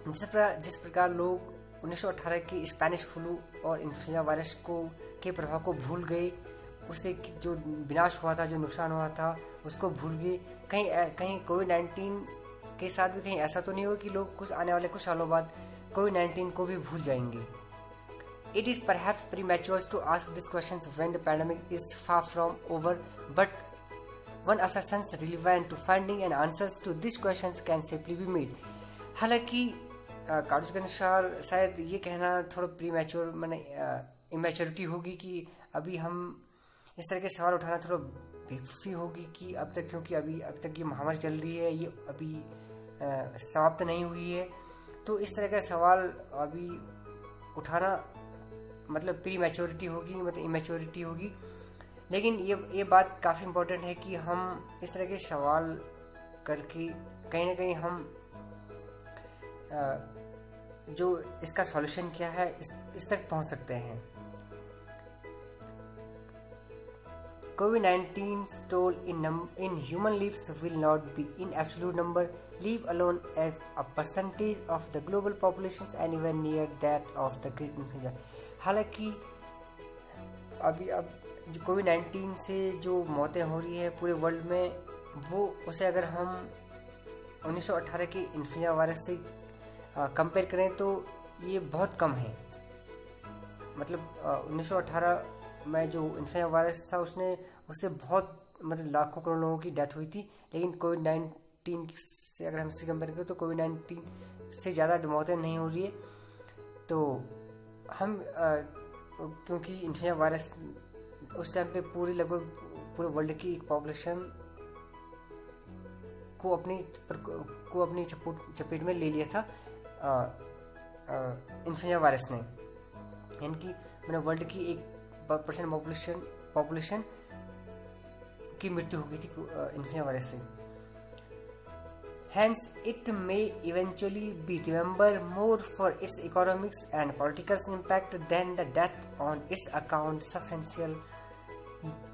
जिस प्रकार लोग 1918 की स्पेनिश फ्लू और इन्फ्लुएंजा वायरस के प्रभाव को भूल गए, उससे जो विनाश हुआ था, जो नुकसान हुआ था, उसको भूल गए, कहीं कोविड-19 के साथ भी कहीं ऐसा तो नहीं होगा कि लोग आने वाले कुछ सालों बाद कोविड-19 को भी भूल जाएंगे। It is perhaps premature to ask these questions when the pandemic is far from over, but one assertion relevant to finding and answers to these questions can simply be made। हालांकि कार्डोज के अनुसार शायद ये कहना थोड़ा premature माने immaturity होगी कि अभी हम इस तरह के सवाल उठाना थोड़ा बेवकूफ़ी होगी कि अब तक, क्योंकि अभी तक ये महामारी चल रही है, ये अभी समाप्त नहीं हुई है, तो इस तरह का सवाल अभी उठाना मतलब प्री मैच्योरिटी होगी, मतलब इमेच्योरिटी होगी। लेकिन ये बात काफ़ी इम्पोर्टेंट है कि हम इस तरह के सवाल करके कहीं ना कहीं हम जो इसका सॉल्यूशन क्या है इस तक पहुंच सकते हैं। COVID-19's toll in human lives will not be in absolute number, leave alone as a percentage of the global populations anywhere near that of the Great Influenza। हालांकि अब जो कोविड-19 से जो मौतें हो रही है पूरे वर्ल्ड में, वो उसे अगर हम 1918 के इन्फ्लुएंजा वायरस से कंपेयर करें तो ये बहुत कम है। मतलब 1918 में जो इन्फ्लुएंजा वायरस था उससे बहुत मतलब लाखों करोड़ लोगों की डेथ हुई थी, लेकिन कोविड-19 से अगर हम इससे कंपेयर करें तो कोविड-19 से ज़्यादा मौतें नहीं हो रही है। तो हम क्योंकि इन्फ्लुएंजा वायरस उस टाइम पे लगभग पूरे वर्ल्ड की एक पॉपुलेशन को अपनी चपेट में ले लिया था इन्फ्लुएंजा वायरस ने, यानी कि मैंने वर्ल्ड की 1% पॉपुलेशन की मृत्यु हो गई थी इन्फ्लुएंजा वायरस से। Hence, it may eventually be remembered more for its economics and political impact than the death on its account substantial,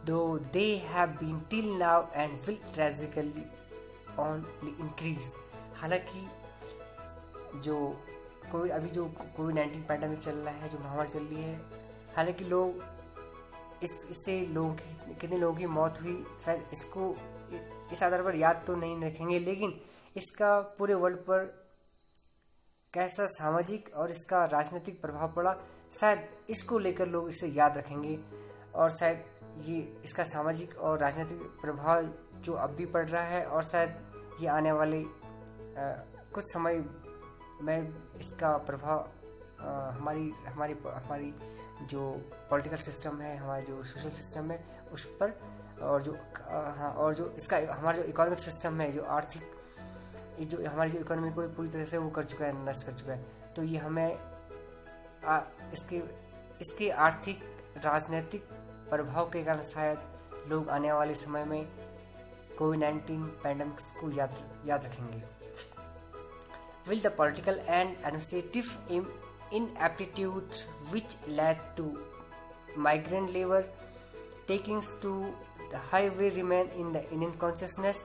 though they have been till now and will tragically only increase. हालांकि जो कोविड-19 pandemic चल रहा है, जो महामारी चल रही है, हालांकि लोग इससे कितने लोगों की मौत हुई शायद इसको इस आधार पर याद तो नहीं रखेंगे, लेकिन इसका पूरे वर्ल्ड पर कैसा सामाजिक और इसका राजनीतिक प्रभाव पड़ा, शायद इसको लेकर लोग इसे याद रखेंगे। और शायद ये इसका सामाजिक और राजनीतिक प्रभाव जो अब भी पड़ रहा है, और शायद ये आने वाले कुछ समय में इसका प्रभाव हमारी जो पॉलिटिकल सिस्टम है, हमारा जो सोशल सिस्टम है उस पर, और जो इसका हमारा जो इकोनॉमिक सिस्टम है, जो हमारी जो इकोनॉमी को पूरी तरह से वो कर चुका है, नष्ट कर चुका है। तो ये हमें इसके आर्थिक राजनीतिक प्रभाव के कारण शायद लोग आने वाले समय में कोविड-19 पैंडेमिक्स को याद रखेंगे। Will the political and administrative inaptitude which led to migrant labor takings to the highway remain in the Indian consciousness?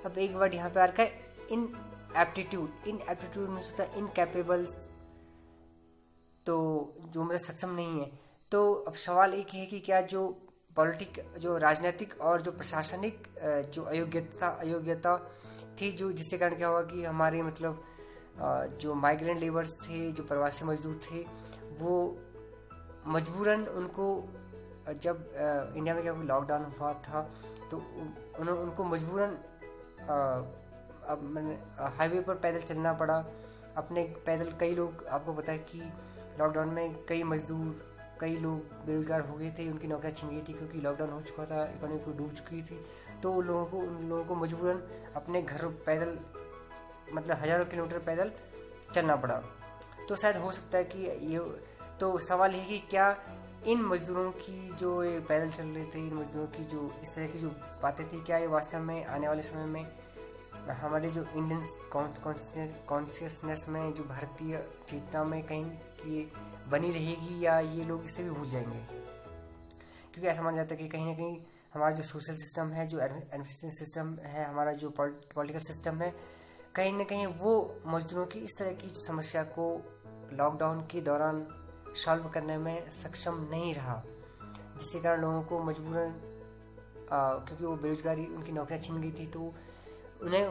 अब एक वर्ड यहाँ पे आ रखा है इनएप्टीट्यूड में होता है इनकैपेबल्स, तो जो मतलब सक्षम नहीं है। तो अब सवाल एक है कि क्या जो राजनीतिक और जो प्रशासनिक जो अयोग्यता थी, जो जिसके कारण क्या हुआ कि हमारे मतलब जो माइग्रेंट लेबर्स थे, जो प्रवासी मजदूर थे, वो मजबूरन उनको जब इंडिया में क्या लॉकडाउन हुआ था तो उनको मजबूरन हाईवे पर पैदल चलना पड़ा। कई लोग, आपको पता है कि लॉकडाउन में कई लोग बेरोजगार हो गए थे, उनकी नौकरियां छिन गई थी क्योंकि लॉकडाउन हो चुका था, इकोनॉमी पूरी डूब चुकी थी। तो उन लोगों को मजबूरन अपने घर पैदल मतलब हजारों किलोमीटर पैदल चलना पड़ा। तो शायद हो सकता है कि ये, तो सवाल है कि क्या इन मजदूरों की जो ये पैदल चल रहे थे, इन मजदूरों की जो इस तरह की जो बातें थी, क्या ये वास्तव में आने वाले समय में हमारे जो इंडियन कॉन्शियसनेस में, जो भारतीय चेतना में कहीं ये बनी रहेगी, या ये लोग इसे भी भूल जाएंगे? क्योंकि ऐसा माना जाता है कि कहीं ना कहीं हमारा जो सोशल सिस्टम है, जो एडमिनिस्ट्रेटिव सिस्टम है, हमारा जो पॉलिटिकल सिस्टम है, कहीं ना कहीं वो मजदूरों की इस तरह की समस्या को लॉकडाउन के दौरान सॉल्व करने में सक्षम नहीं रहा, जिसके कारण लोगों को मजबूरन क्योंकि वो बेरोजगारी, उनकी नौकरियां छिन गई थी, तो उन्हें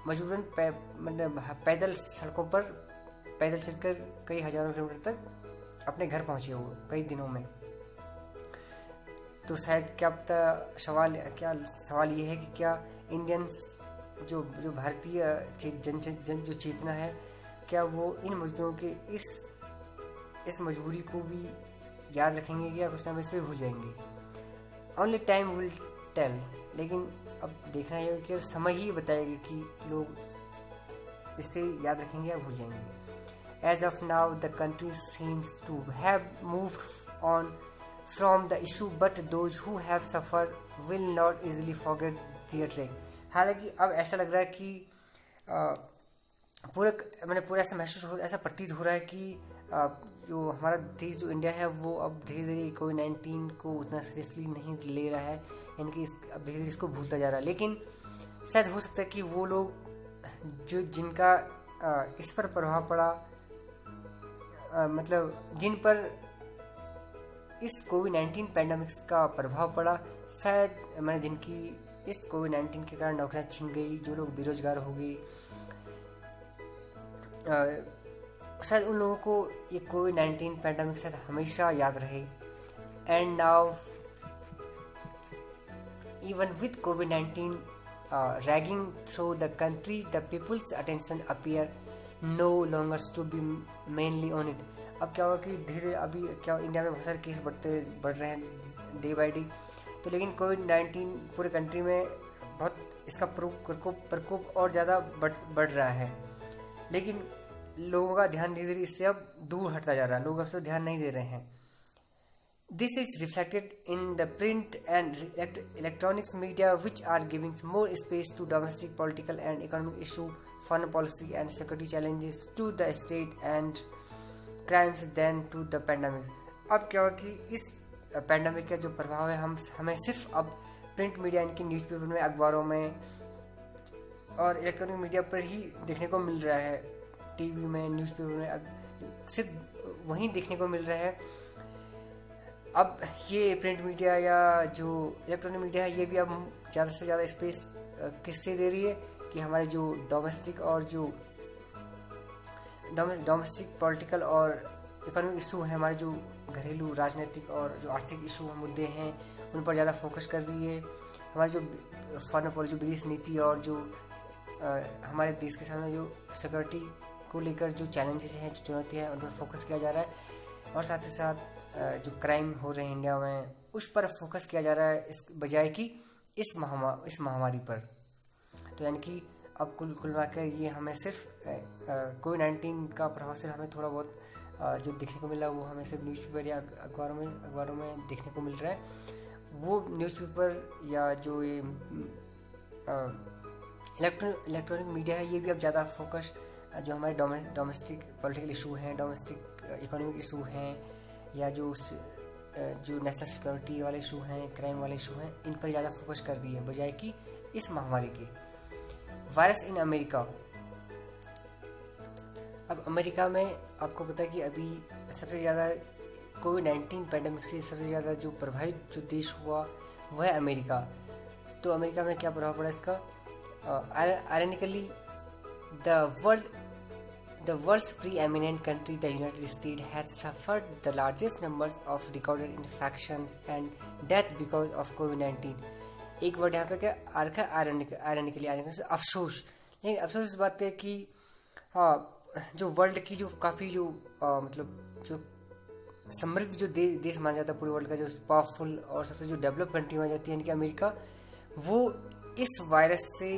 मजबूरन मतलब पैदल सड़कों पर पैदल चलकर कई हजारों किलोमीटर तक अपने घर पहुंचे वो कई दिनों में। तो शायद सवाल ये है कि क्या इंडियंस जो भारतीय जन जो चेतना है, क्या वो इन मजदूरों के इस मजबूरी को भी याद रखेंगे, या कुछ ना वैसे भूल जाएंगे? Only time will tell. लेकिन अब देखना है कि समय ही बताएगा कि लोग इसे याद रखेंगे या भूल जाएंगे। As of now, the country seems to have moved on from the issue, but those who have suffered will not easily forget their trek. हालांकि अब ऐसा लग रहा है कि पूरा ऐसा प्रतीत हो रहा है कि जो हमारा देश, जो इंडिया है, वो अब धीरे धीरे कोविड-19 को उतना सीरियसली नहीं ले रहा है, यानी कि अब धीरे धीरे इसको भूलता जा रहा है। लेकिन शायद हो सकता है कि वो लोग जिनका इस पर प्रभाव पड़ा, मतलब जिन पर इस कोविड-19 पैंडमिक्स का प्रभाव पड़ा, शायद मैंने जिनकी इस कोविड-19 के कारण नौकरियां छिन गई, जो लोग बेरोजगार हो गए, शायद उन लोगों को ये कोविड-19 पैंडमिक शायद हमेशा याद रहे। And now even with COVID-19 ragging through the country, the people's attention appear no longer to be mainly on it। अब क्या हुआ कि धीरे अभी क्या इंडिया में बहुत सारे केस बढ़ रहे हैं डे बाई डे, तो लेकिन कोविड-19 पूरे कंट्री में बहुत इसका प्रकोप और ज़्यादा बढ़ रहा है, लेकिन लोगों का ध्यान धीरे धीरे इससे अब दूर हटता जा रहा है, लोग अब से ध्यान नहीं दे रहे हैं। This is reflected in the print and electronics media, which are giving more space to domestic, political and economic issues, foreign policy and security challenges, to the state and crimes than to the pandemic। अब क्या हुआ कि इस pandemic का जो प्रभाव है हमें सिर्फ अब प्रिंट मीडिया, इनकी न्यूज़पेपर में, अखबारों में और इलेक्ट्रॉनिक मीडिया पर ही देखने को मिल रहा है। टीवी में, न्यूज़पेपर में सिर्फ वहीं देखने को मिल रहा है। अब ये प्रिंट मीडिया या जो इलेक्ट्रॉनिक मीडिया है, ये भी अब ज़्यादा से ज़्यादा स्पेस किससे दे रही है कि हमारे जो डोमेस्टिक पॉलिटिकल और इकोनॉमिक इशू हैं, हमारे जो घरेलू राजनीतिक और जो आर्थिक इशू मुद्दे हैं, उन पर ज़्यादा फोकस कर रही है। हमारी जो फॉरेन पॉलिसी, जो विदेश नीति और जो हमारे देश के सामने जो सिक्योरिटी को लेकर जो चैलेंजेस हैं, जो चुनौतियाँ हैं, उन पर फोकस किया जा रहा है। और साथ ही साथ जो क्राइम हो रहे हैं इंडिया में, उस पर फोकस किया जा रहा है, इस बजाय कि इस महामारी पर। तो यानी कि अब कुल मिलाकर ये हमें सिर्फ कोविड-19 का प्रभाव सिर्फ हमें थोड़ा बहुत जो देखने को मिला, वो हमें सिर्फ न्यूज़पेपर या अखबारों में देखने को मिल रहा है। वो न्यूज़पेपर या जो ये इलेक्ट्रॉनिक मीडिया है, ये भी अब ज़्यादा फोकस जो हमारे डोमेस्टिक पॉलिटिकल इशू हैं, डोमेस्टिक इकोनॉमिक इशू हैं, या जो नेशनल सिक्योरिटी वाले इशू हैं, क्राइम वाले इशू हैं, इन पर ज़्यादा फोकस कर रही है, बजाय कि इस महामारी के। Virus in America. अब अमेरिका में आपको पता है कि अभी सबसे ज़्यादा कोविड-19 पैंडमिक से सबसे ज़्यादा जो प्रभावित जो देश हुआ वह है अमेरिका। तो अमेरिका में क्या प्रभाव पड़ा इसका? Ironically The world's preeminent country, the United States, has suffered the largest numbers of recorded infections and death because of COVID-19। एक वर्ड यहाँ पे क्या आरखा आयरनिकली अफसोस। लेकिन अफसोस इस बात है कि जो वर्ल्ड की जो काफ़ी जो मतलब जो समृद्ध जो देश माना जाता है पूरे वर्ल्ड का, जो पावरफुल और सबसे जो डेवलप कंट्री मानी जाती है, यानी कि अमेरिका, वो इस वायरस से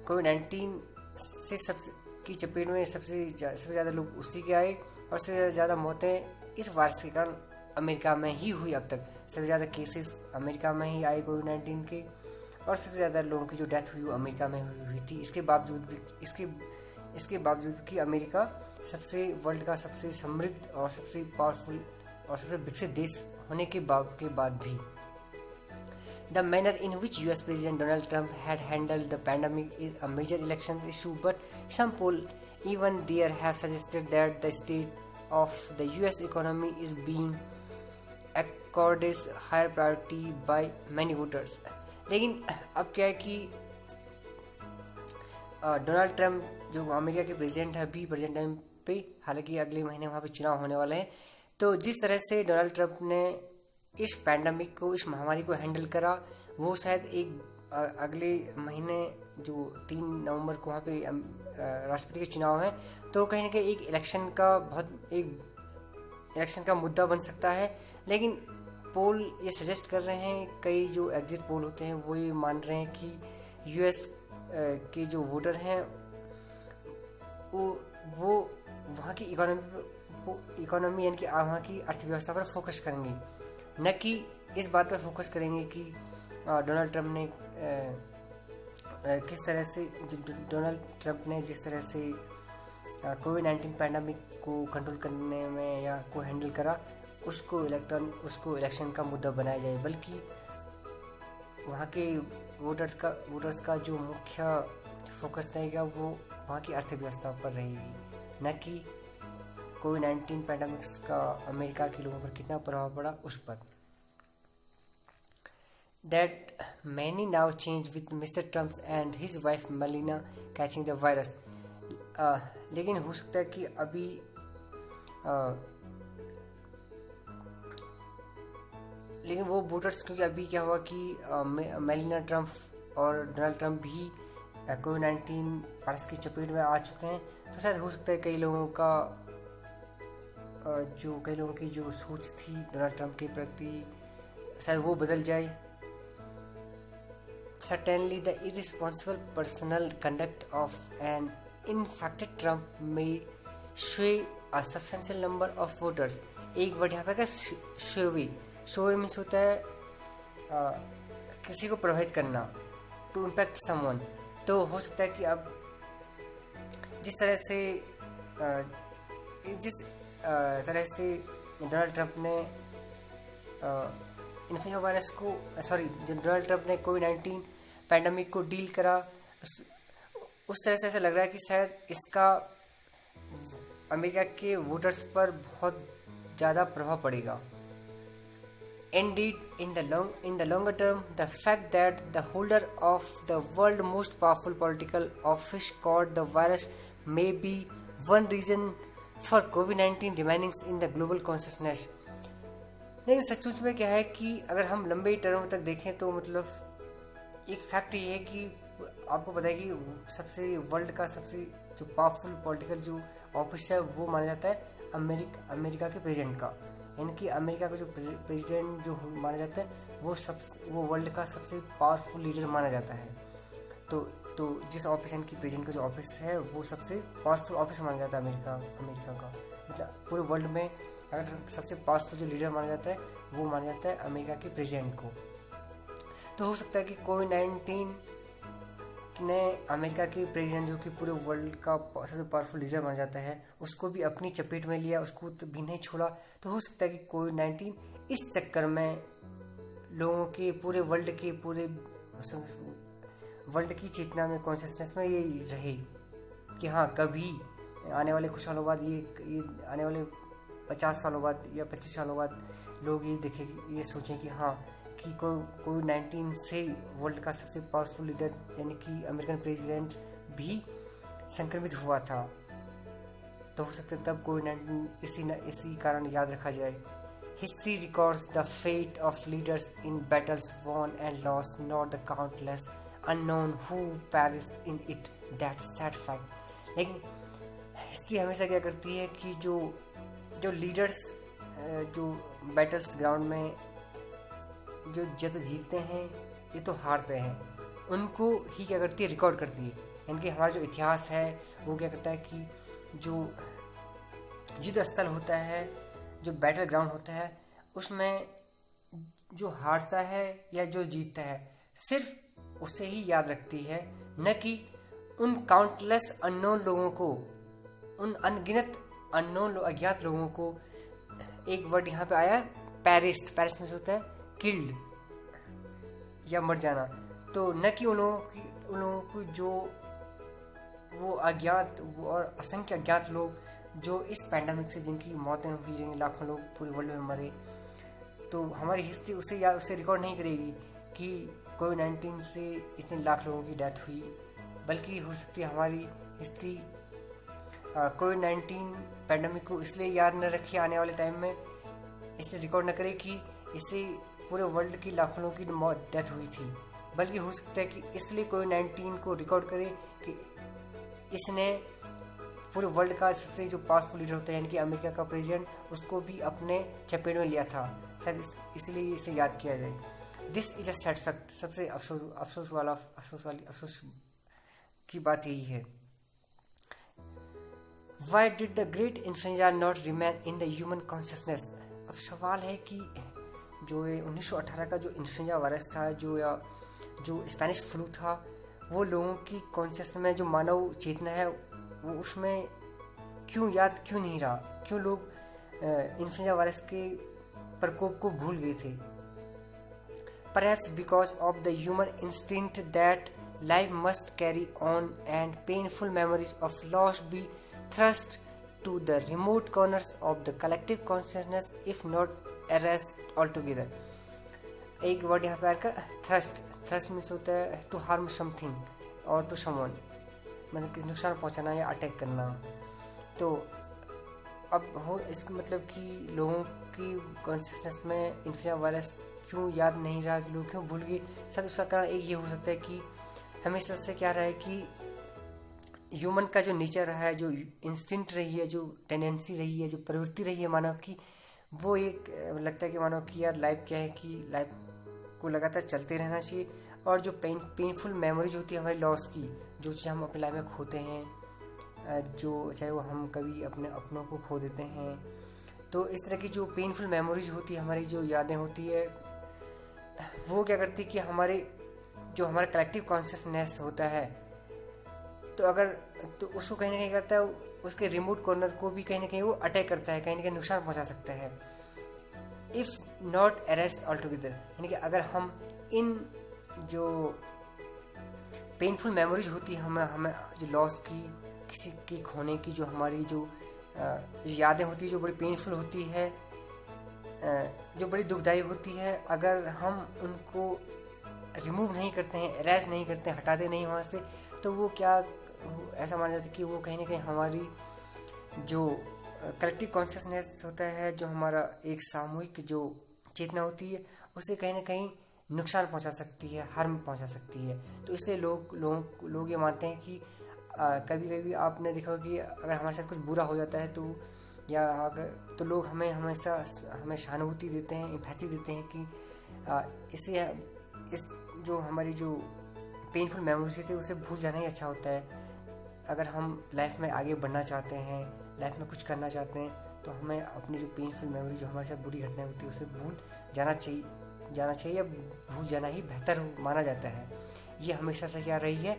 कोविड-19 से सबसे की चपेट में सबसे ज़्यादा लोग उसी के आए, और सबसे ज़्यादा मौतें इस वायरस के कारण अमेरिका में ही हुई। अब तक सबसे ज़्यादा केसेस अमेरिका में ही आए कोविड-19 के, और सबसे ज़्यादा लोगों की जो डेथ हुई वो अमेरिका में हुई थी। इसके बावजूद कि अमेरिका वर्ल्ड का सबसे समृद्ध और सबसे पावरफुल और सबसे विकसित देश होने के बाद भी। The manner in which US President Donald Trump had handled the pandemic is a major election issue, but some polls even there have suggested that the state of the US economy is being accorded higher priority by many voters। लेकिन अब क्या है कि Donald Trump जो America के president है, अभी present time पे, हालांकि अगले महीने वहाँ पे चुनाव होने वाले हैं, तो जिस तरह से डोनाल्ड ट्रम्प ने इस पैंडमिक को, इस महामारी को हैंडल करा, वो शायद एक अगले महीने जो 3 नवंबर को वहाँ पे राष्ट्रपति के चुनाव हैं, तो कहीं ना कहीं एक इलेक्शन का मुद्दा बन सकता है। लेकिन पोल ये सजेस्ट कर रहे हैं, कई जो एग्जिट पोल होते हैं वो ये मान रहे हैं कि यूएस के जो वोटर हैं वो वहाँ की इकोनॉमी यानी कि वहाँ की अर्थव्यवस्था पर फोकस करेंगे, न कि इस बात पर फोकस करेंगे कि डोनाल्ड ट्रम्प ने जिस तरह से कोविड-19 पैंडमिक को कंट्रोल करने में या को हैंडल करा, उसको इलेक्शन का मुद्दा बनाया जाए, बल्कि वहाँ के वोटर्स का जो मुख्य फोकस रहेगा वो वहाँ की अर्थव्यवस्था पर रहेगी, न कि कोविड-19 पैंडेमिक्स का अमेरिका के लोगों पर कितना प्रभाव पड़ा उस पर। That many now change with Mr. Trump and his wife Melania catching the virus. लेकिन हो सकता है कि अभी लेकिन वो वोटर्स, क्योंकि अभी क्या हुआ कि मेलिना ट्रम्प और डोनाल्ड ट्रम्प भी कोविड-19 वायरस की चपेट में आ चुके हैं, तो शायद हो सकता है कई लोगों की जो सोच थी डोनाल्ड ट्रम्प के प्रति शायद वो बदल जाए। Certainly, the irresponsible personal conduct of an infected Trump may sway a substantial number of voters. एक वर्ड यहाँ पर sway मीन्स होता है किसी को प्रभावित करना, to impact someone। तो हो सकता है कि अब जिस तरह से डोनाल्ड ट्रंप ने इन्फ्लुएंजा वायरस को जब डोनाल्ड ट्रंप ने कोविड-19 पैंडमिक को डील करा, उस तरह से ऐसा लग रहा है कि शायद इसका अमेरिका के वोटर्स पर बहुत ज़्यादा प्रभाव पड़ेगा। Indeed, in the longer term, the fact that the holder of the world's most powerful political office caught the virus may be one reason for COVID-19 remaining in the global consciousness। लेकिन सचमुच में क्या है कि अगर हम लंबे term तक देखें तो मतलब एक फैक्ट ये है कि आपको पता है कि सबसे वर्ल्ड का सबसे जो पावरफुल पॉलिटिकल जो ऑफिस है वो माना जाता है अमेरिका के प्रेसिडेंट का, यानी कि अमेरिका का जो प्रेसिडेंट जो माना जाता है वो वर्ल्ड का सबसे पावरफुल लीडर माना जाता है। तो जिस ऑफिस यानी कि प्रेसिडेंट का जो ऑफिस है वो सबसे पावरफुल ऑफिस माना जाता है अमेरिका का, मतलब पूरे वर्ल्ड में अगर सबसे पावरफुल जो लीडर माना जाता है वो माना जाता है अमेरिका के प्रेसिडेंट को। तो हो सकता है कि कोविड-19 ने अमेरिका के प्रेसिडेंट जो कि पूरे वर्ल्ड का सबसे पावरफुल लीडर माना जाता है उसको भी अपनी चपेट में लिया, उसको भी नहीं छोड़ा। तो हो सकता है कि कोविड-19 इस चक्कर में लोगों के पूरे वर्ल्ड की चेतना में, कॉन्शियसनेस में ये रहे कि हाँ कभी आने वाले कुछ सालों बाद ये आने वाले 50 सालों बाद या 25 सालों बाद लोग ये सोचें कि हाँ कि कोविड-19 से वर्ल्ड का सबसे पावरफुल लीडर यानी कि अमेरिकन प्रेसिडेंट भी संक्रमित हुआ था। तो हो सकता है तब कोविड-19 इसी कारण याद रखा जाए। History records the fate of leaders in battles won and lost, not the countless unknown who perish in it, that sad fact. लेकिन हिस्ट्री हमेशा क्या करती है कि जो लीडर्स जो बैटल्स ग्राउंड में जो जीतते हैं ये तो हारते हैं, उनको ही क्या करती है, रिकॉर्ड करती है। यानी कि हमारा जो इतिहास है वो क्या करता है कि जो युद्ध स्थल होता है, जो बैटल ग्राउंड होता है, उसमें जो हारता है या जो जीतता है सिर्फ उसे ही याद रखती है, न कि उन काउंटलेस अननोन लोगों को, उन अनगिनत अज्ञात लोगों को। एक वर्ड यहाँ पे आया पैरिस्ट में होता है किल्ड या मर जाना। तो न कि उन लोगों को जो वो अज्ञात और असंख्य अज्ञात लोग जो इस पैंडेमिक से जिनकी मौतें हुई, जिनके लाखों लोग पूरे वर्ल्ड में मरे। तो हमारी हिस्ट्री उसे रिकॉर्ड नहीं करेगी कि कोविड-19 से इतने लाख लोगों की डेथ हुई, बल्कि हो सकती है हमारी हिस्ट्री कोविड-19 पैंडेमिक को इसलिए याद न रखे आने वाले टाइम में, इसलिए रिकॉर्ड न करे कि इससे पूरे वर्ल्ड की लाखों लोगों की डेथ हुई थी, बल्कि हो सकता है कि इसलिए कोविड-19 को रिकॉर्ड करे कि इसने पूरे वर्ल्ड का सबसे जो पावरफुल लीडर होता है यानी कि अमेरिका का प्रेसिडेंट, उसको भी अपने चपेट में लिया था, शायद इसलिए इसे याद किया जाए। This is a sad fact. सबसे अफसोस की बात यही है। Why did the great influenza not remain in the human consciousness? अब सवाल है कि जो 1918 का जो इन्फ्लुएंजा वायरस था, जो स्पेनिश फ्लू था, वो लोगों की कॉन्शियसनेस में, जो मानव चेतना है, वो उसमें क्यों नहीं रहा, क्यों लोग इन्फ्लुएंजा वायरस के प्रकोप को भूल गए थे। Perhaps because of the human instinct that life must carry on and painful memories of loss be thrust to the remote corners of the collective consciousness if not erased altogether. एक word यहाँ पे आएगा thrust. Thrust means होता है to harm something और to someone, मतलब कि नुकसान पहुँचाना या अटैक करना. तो अब हो इसका मतलब कि लोगों की कॉन्शियसनेस में इन्फ्लुएंजा वायरस क्यों याद नहीं रहा, कि लोग क्यों भूल गए. शायद उसका कारण एक ये हो सकता है कि हमेशा से क्या रहा है कि ह्यूमन का जो नेचर रहा है, जो इंस्टिंक्ट रही है, जो टेंडेंसी रही है, जो प्रवृत्ति रही है मानव की, वो एक लगता है कि मानव की यार लाइफ क्या है कि लाइफ को लगातार चलते रहना चाहिए. और जो पेनफुल मेमोरीज होती है हमारी लॉस की, जो चीज़ हम अपनी लाइफ में खोते हैं, जो चाहे वो हम कभी अपने अपनों को खो देते हैं, तो इस तरह की जो पेनफुल मेमोरीज होती है, हमारी जो यादें होती है, वो क्या करती है कि हमारा कलेक्टिव कॉन्शियसनेस होता है, तो उसको कहीं ना कहीं करता है, उसके रिमोट कॉर्नर को भी कहीं ना कहीं वो अटैक करता है, कहीं ना कहीं नुकसान पहुंचा सकता है. If not arrest all together, यानी कि अगर हम इन जो पेनफुल मेमोरीज होती है हमें जो लॉस की, किसी की खोने की, जो हमारी जो यादें होती है, जो बड़ी पेनफुल होती है, जो बड़ी दुखदायी होती है, अगर हम उनको रिमूव नहीं करते हैं, एरेज नहीं करते हैं, हटाते नहीं वहाँ से, तो वो क्या ऐसा माना जाता है कि वो कहीं ना कहीं हमारी जो कलेक्टिव कॉन्शियसनेस होता है, जो हमारा एक सामूहिक जो चेतना होती है, उसे कहीं ना कहीं नुकसान पहुंचा सकती है, हार्म पहुंचा सकती है. तो इसलिए लोग ये मानते हैं कि कभी कभी आपने देखा कि अगर हमारे साथ कुछ बुरा हो जाता है तो लोग हमें सहानुभूति देते हैं, एम्पैथी देते हैं कि इस जो हमारी जो पेनफुल मेमोरीज थी उसे भूल जाना ही अच्छा होता है. अगर हम लाइफ में आगे बढ़ना चाहते हैं, लाइफ में कुछ करना चाहते हैं, तो हमें अपनी जो पेनफुल मेमोरी, जो हमारे साथ बुरी घटनाएं होती है, उसे भूल जाना चाहिए या भूल जाना ही बेहतर माना जाता है. ये हमेशा से क्या रही है,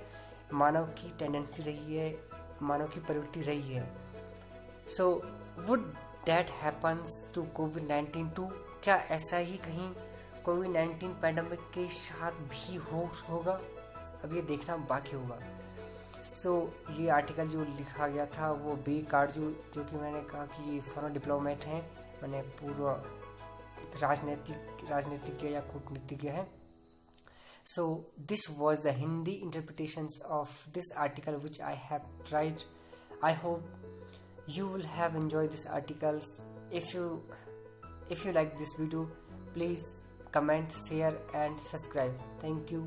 मानव की टेंडेंसी रही है, मानव की प्रवृत्ति रही है. So would that happens to कोविड-19 टू, क्या ऐसा ही कहीं कोविड-19 पैंडेमिक के साथ भी होगा? अब ये देखना बाकी होगा. सो ये आर्टिकल जो लिखा गया था वो बी कार्ड जो कि मैंने कहा कि ये फॉरेन डिप्लोमेट हैं, मैंने पूर्व राजनीतिज्ञ या कूटनीतिज्ञ हैं. So this was the Hindi interpretations of this article which I have tried. I hope you will have enjoyed this articles. If you like this video, please comment, share and subscribe. Thank you.